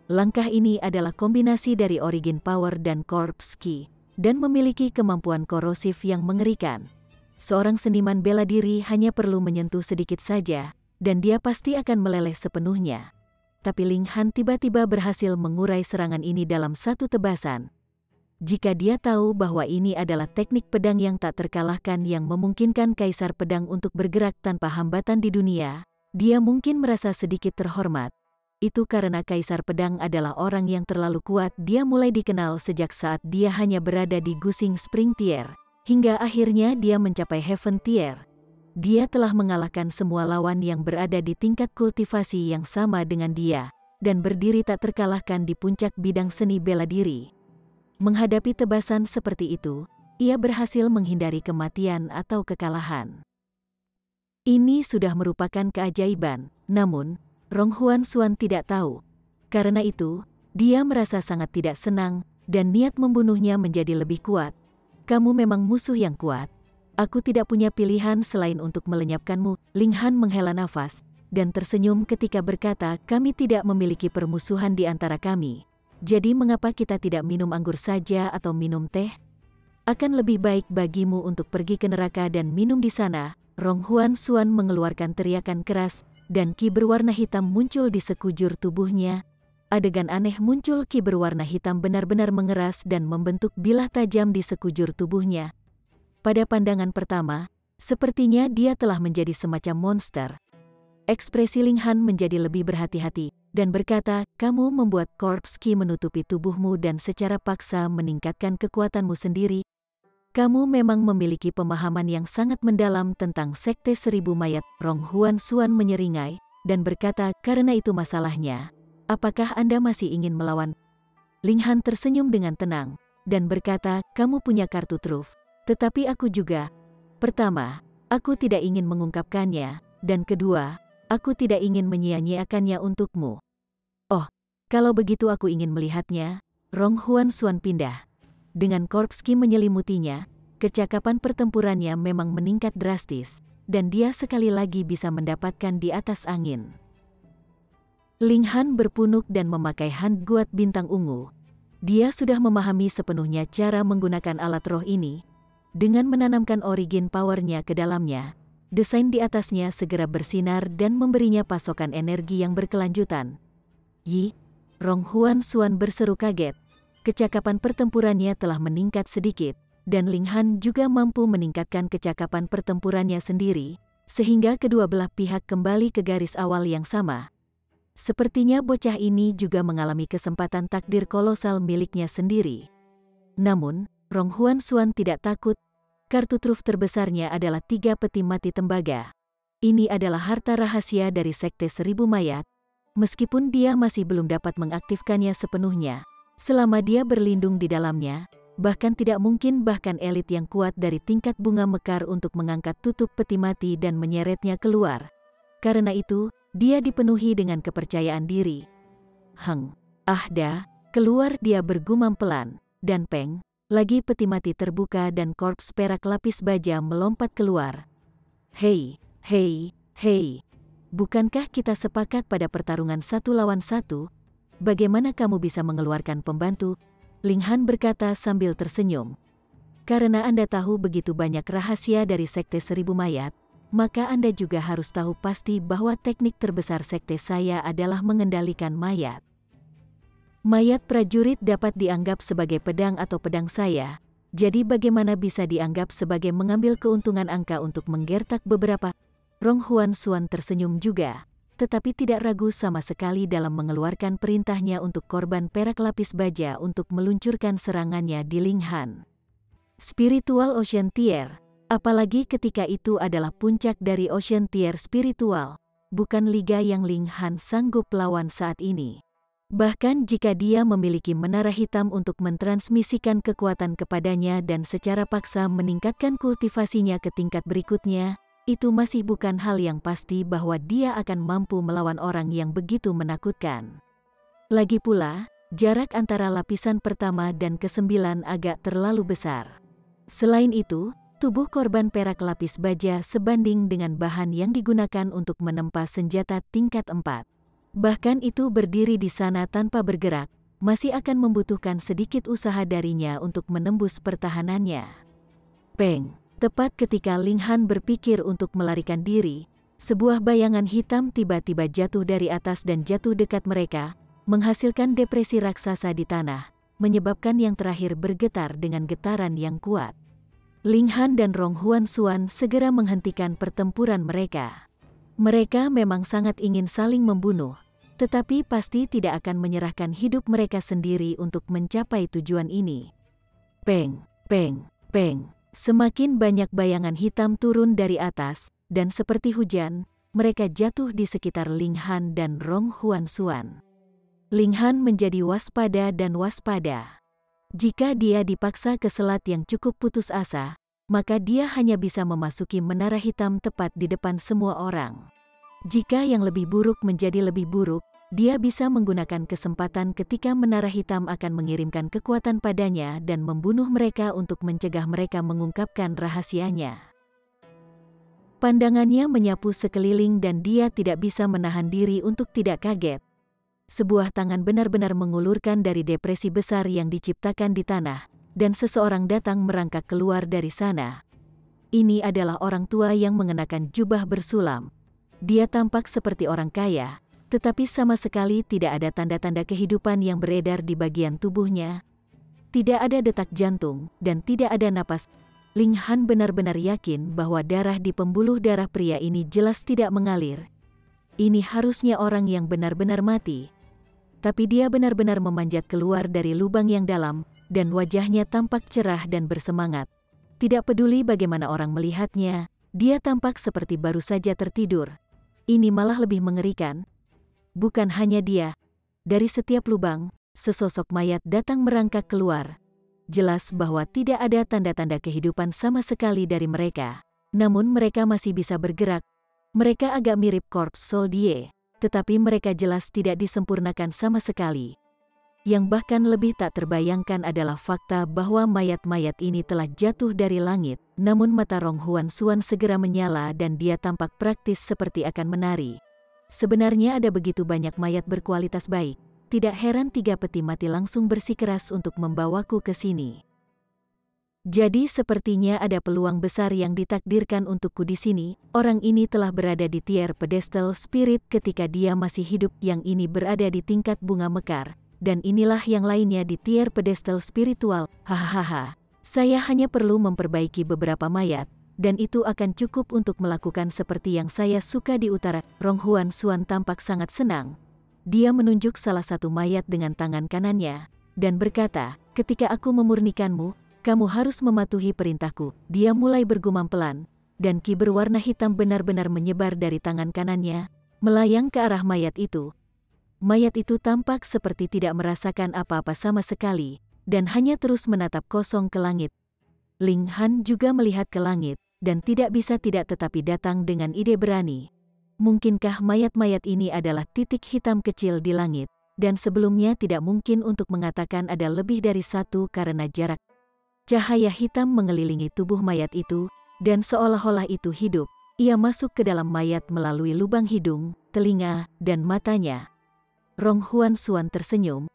Langkah ini adalah kombinasi dari Origin Power dan Corpse Ki, dan memiliki kemampuan korosif yang mengerikan. Seorang seniman bela diri hanya perlu menyentuh sedikit saja, dan dia pasti akan meleleh sepenuhnya. Tapi Ling Han tiba-tiba berhasil mengurai serangan ini dalam satu tebasan. Jika dia tahu bahwa ini adalah teknik pedang yang tak terkalahkan yang memungkinkan Kaisar Pedang untuk bergerak tanpa hambatan di dunia, dia mungkin merasa sedikit terhormat. Itu karena Kaisar Pedang adalah orang yang terlalu kuat. Dia mulai dikenal sejak saat dia hanya berada di Gusing Spring Tier, hingga akhirnya dia mencapai Heaven Tier. Dia telah mengalahkan semua lawan yang berada di tingkat kultivasi yang sama dengan dia, dan berdiri tak terkalahkan di puncak bidang seni bela diri. Menghadapi tebasan seperti itu, ia berhasil menghindari kematian atau kekalahan. Ini sudah merupakan keajaiban, namun Rong Huanxuan tidak tahu. Karena itu, dia merasa sangat tidak senang, dan niat membunuhnya menjadi lebih kuat. Kamu memang musuh yang kuat. Aku tidak punya pilihan selain untuk melenyapkanmu. Ling Han menghela nafas, dan tersenyum ketika berkata, kami tidak memiliki permusuhan di antara kami. Jadi mengapa kita tidak minum anggur saja atau minum teh? Akan lebih baik bagimu untuk pergi ke neraka dan minum di sana. Rong Huan Xuan mengeluarkan teriakan keras, dan ki berwarna hitam muncul di sekujur tubuhnya. Adegan aneh muncul, ki berwarna hitam benar-benar mengeras dan membentuk bilah tajam di sekujur tubuhnya. Pada pandangan pertama, sepertinya dia telah menjadi semacam monster. Ekspresi Ling Han menjadi lebih berhati-hati, dan berkata, kamu membuat korps ki menutupi tubuhmu dan secara paksa meningkatkan kekuatanmu sendiri. Kamu memang memiliki pemahaman yang sangat mendalam tentang Sekte Seribu Mayat. Rong Huan Xuan menyeringai, dan berkata, karena itu masalahnya. Apakah Anda masih ingin melawan? Ling Han tersenyum dengan tenang, dan berkata, kamu punya kartu truf, tetapi aku juga. Pertama, aku tidak ingin mengungkapkannya, dan kedua, aku tidak ingin menyia-nyiakannya untukmu. Oh, kalau begitu aku ingin melihatnya. Rong Huan Xuan pindah. Dengan korps ki menyelimutinya, kecakapan pertempurannya memang meningkat drastis, dan dia sekali lagi bisa mendapatkan di atas angin. Ling Han berpunuk dan memakai hand guat bintang ungu. Dia sudah memahami sepenuhnya cara menggunakan alat roh ini. Dengan menanamkan origin powernya ke dalamnya, desain di atasnya segera bersinar dan memberinya pasokan energi yang berkelanjutan. Yi, Rong Huan Xuan berseru kaget. Kecakapan pertempurannya telah meningkat sedikit, dan Ling Han juga mampu meningkatkan kecakapan pertempurannya sendiri, sehingga kedua belah pihak kembali ke garis awal yang sama. Sepertinya bocah ini juga mengalami kesempatan takdir kolosal miliknya sendiri. Namun, Rong Huan Xuan tidak takut. Kartu truf terbesarnya adalah 3 peti mati tembaga. Ini adalah harta rahasia dari Sekte Seribu Mayat. Meskipun dia masih belum dapat mengaktifkannya sepenuhnya, selama dia berlindung di dalamnya, bahkan tidak mungkin bahkan elit yang kuat dari tingkat bunga mekar untuk mengangkat tutup peti mati dan menyeretnya keluar. Karena itu, dia dipenuhi dengan kepercayaan diri. Keluar, dia bergumam pelan, dan peng, lagi peti mati terbuka dan korps perak lapis baja melompat keluar. Hei, bukankah kita sepakat pada pertarungan 1 lawan 1? Bagaimana kamu bisa mengeluarkan pembantu? Ling Han berkata sambil tersenyum. Karena Anda tahu begitu banyak rahasia dari Sekte Seribu Mayat, maka Anda juga harus tahu pasti bahwa teknik terbesar sekte saya adalah mengendalikan mayat. Mayat prajurit dapat dianggap sebagai pedang atau pedang saya, jadi bagaimana bisa dianggap sebagai mengambil keuntungan angka untuk menggertak beberapa? Rong Huan Xuan tersenyum juga, tetapi tidak ragu sama sekali dalam mengeluarkan perintahnya untuk korban perak lapis baja untuk meluncurkan serangannya di Ling Han. Spiritual Ocean Tier. Apalagi ketika itu adalah puncak dari Ocean Tier spiritual, bukan liga yang Ling Han sanggup lawan saat ini. Bahkan jika dia memiliki menara hitam untuk mentransmisikan kekuatan kepadanya dan secara paksa meningkatkan kultivasinya ke tingkat berikutnya, itu masih bukan hal yang pasti bahwa dia akan mampu melawan orang yang begitu menakutkan. Lagi pula, jarak antara lapisan pertama dan ke-9 agak terlalu besar. Selain itu, tubuh korban perak lapis baja sebanding dengan bahan yang digunakan untuk menempa senjata tingkat 4. Bahkan itu berdiri di sana tanpa bergerak, masih akan membutuhkan sedikit usaha darinya untuk menembus pertahanannya. Peng, tepat ketika Ling Han berpikir untuk melarikan diri, sebuah bayangan hitam tiba-tiba jatuh dari atas dan jatuh dekat mereka, menghasilkan depresi raksasa di tanah, menyebabkan yang terakhir bergetar dengan getaran yang kuat. Ling Han dan Rong Huan Xuan segera menghentikan pertempuran mereka. Mereka memang sangat ingin saling membunuh, tetapi pasti tidak akan menyerahkan hidup mereka sendiri untuk mencapai tujuan ini. Peng. Semakin banyak bayangan hitam turun dari atas, dan seperti hujan, mereka jatuh di sekitar Ling Han dan Rong Huan Xuan. Ling Han menjadi waspada dan waspada. Jika dia dipaksa ke selat yang cukup putus asa, maka dia hanya bisa memasuki menara hitam tepat di depan semua orang. Jika yang lebih buruk menjadi lebih buruk, Dia bisa menggunakan kesempatan ketika menara hitam akan mengirimkan kekuatan padanya dan membunuh mereka untuk mencegah mereka mengungkapkan rahasianya. Pandangannya menyapu sekeliling dan dia tidak bisa menahan diri untuk tidak kaget. Sebuah tangan benar-benar mengulurkan dari depresi besar yang diciptakan di tanah, dan seseorang datang merangkak keluar dari sana. Ini adalah orang tua yang mengenakan jubah bersulam. Dia tampak seperti orang kaya, tetapi sama sekali tidak ada tanda-tanda kehidupan yang beredar di bagian tubuhnya. Tidak ada detak jantung, dan tidak ada napas. Ling Han benar-benar yakin bahwa darah di pembuluh darah pria ini jelas tidak mengalir. Ini harusnya orang yang benar-benar mati. Tapi dia benar-benar memanjat keluar dari lubang yang dalam, dan wajahnya tampak cerah dan bersemangat. Tidak peduli bagaimana orang melihatnya, dia tampak seperti baru saja tertidur. Ini malah lebih mengerikan. Bukan hanya dia. Dari setiap lubang, sesosok mayat datang merangkak keluar. Jelas bahwa tidak ada tanda-tanda kehidupan sama sekali dari mereka. Namun mereka masih bisa bergerak. Mereka agak mirip korps soldier, tetapi mereka jelas tidak disempurnakan sama sekali. Yang bahkan lebih tak terbayangkan adalah fakta bahwa mayat-mayat ini telah jatuh dari langit. Namun mata Rong Huan Xuan segera menyala dan dia tampak praktis seperti akan menari. Sebenarnya ada begitu banyak mayat berkualitas baik. Tidak heran 3 peti mati langsung bersikeras untuk membawaku ke sini. Jadi sepertinya ada peluang besar yang ditakdirkan untukku di sini. Orang ini telah berada di tier pedestal spirit ketika dia masih hidup. Yang ini berada di tingkat bunga mekar. Dan inilah yang lainnya di tier pedestal spiritual. Hahaha. Saya hanya perlu memperbaiki beberapa mayat. Dan itu akan cukup untuk melakukan seperti yang saya suka di utara. Rong Huan Xuan tampak sangat senang. Dia menunjuk salah satu mayat dengan tangan kanannya, dan berkata, ketika aku memurnikanmu, kamu harus mematuhi perintahku. Dia mulai bergumam pelan, dan ki berwarna hitam benar-benar menyebar dari tangan kanannya, melayang ke arah mayat itu. Mayat itu tampak seperti tidak merasakan apa-apa sama sekali, dan hanya terus menatap kosong ke langit. Ling Han juga melihat ke langit, dan tidak bisa tidak tetapi datang dengan ide berani. Mungkinkah mayat-mayat ini adalah titik hitam kecil di langit, dan sebelumnya tidak mungkin untuk mengatakan ada lebih dari satu karena jarak. Cahaya hitam mengelilingi tubuh mayat itu, dan seolah-olah itu hidup. Ia masuk ke dalam mayat melalui lubang hidung, telinga, dan matanya. Rong Huan Xuan tersenyum.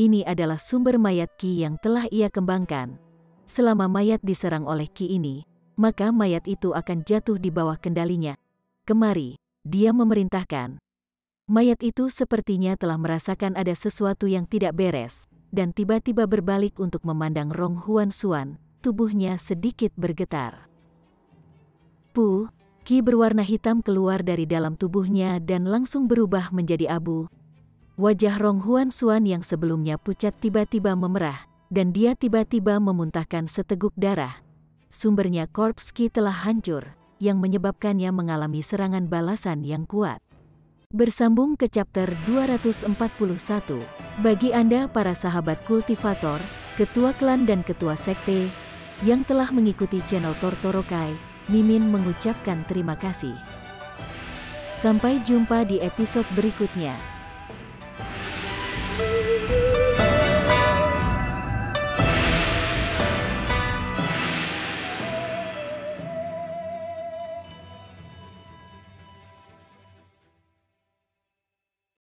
Ini adalah sumber mayat ki yang telah ia kembangkan. Selama mayat diserang oleh ki ini, maka mayat itu akan jatuh di bawah kendalinya. Kemari, dia memerintahkan. Mayat itu sepertinya telah merasakan ada sesuatu yang tidak beres, dan tiba-tiba berbalik untuk memandang Rong Huan Xuan, tubuhnya sedikit bergetar. Ki berwarna hitam keluar dari dalam tubuhnya dan langsung berubah menjadi abu. Wajah Rong Huan Xuan yang sebelumnya pucat tiba-tiba memerah, dan dia tiba-tiba memuntahkan seteguk darah. Sumbernya korps ki telah hancur, yang menyebabkannya mengalami serangan balasan yang kuat. Bersambung ke chapter 241. Bagi Anda para sahabat kultivator, ketua klan dan ketua sekte, yang telah mengikuti channel Tortorokai, Mimin mengucapkan terima kasih. Sampai jumpa di episode berikutnya.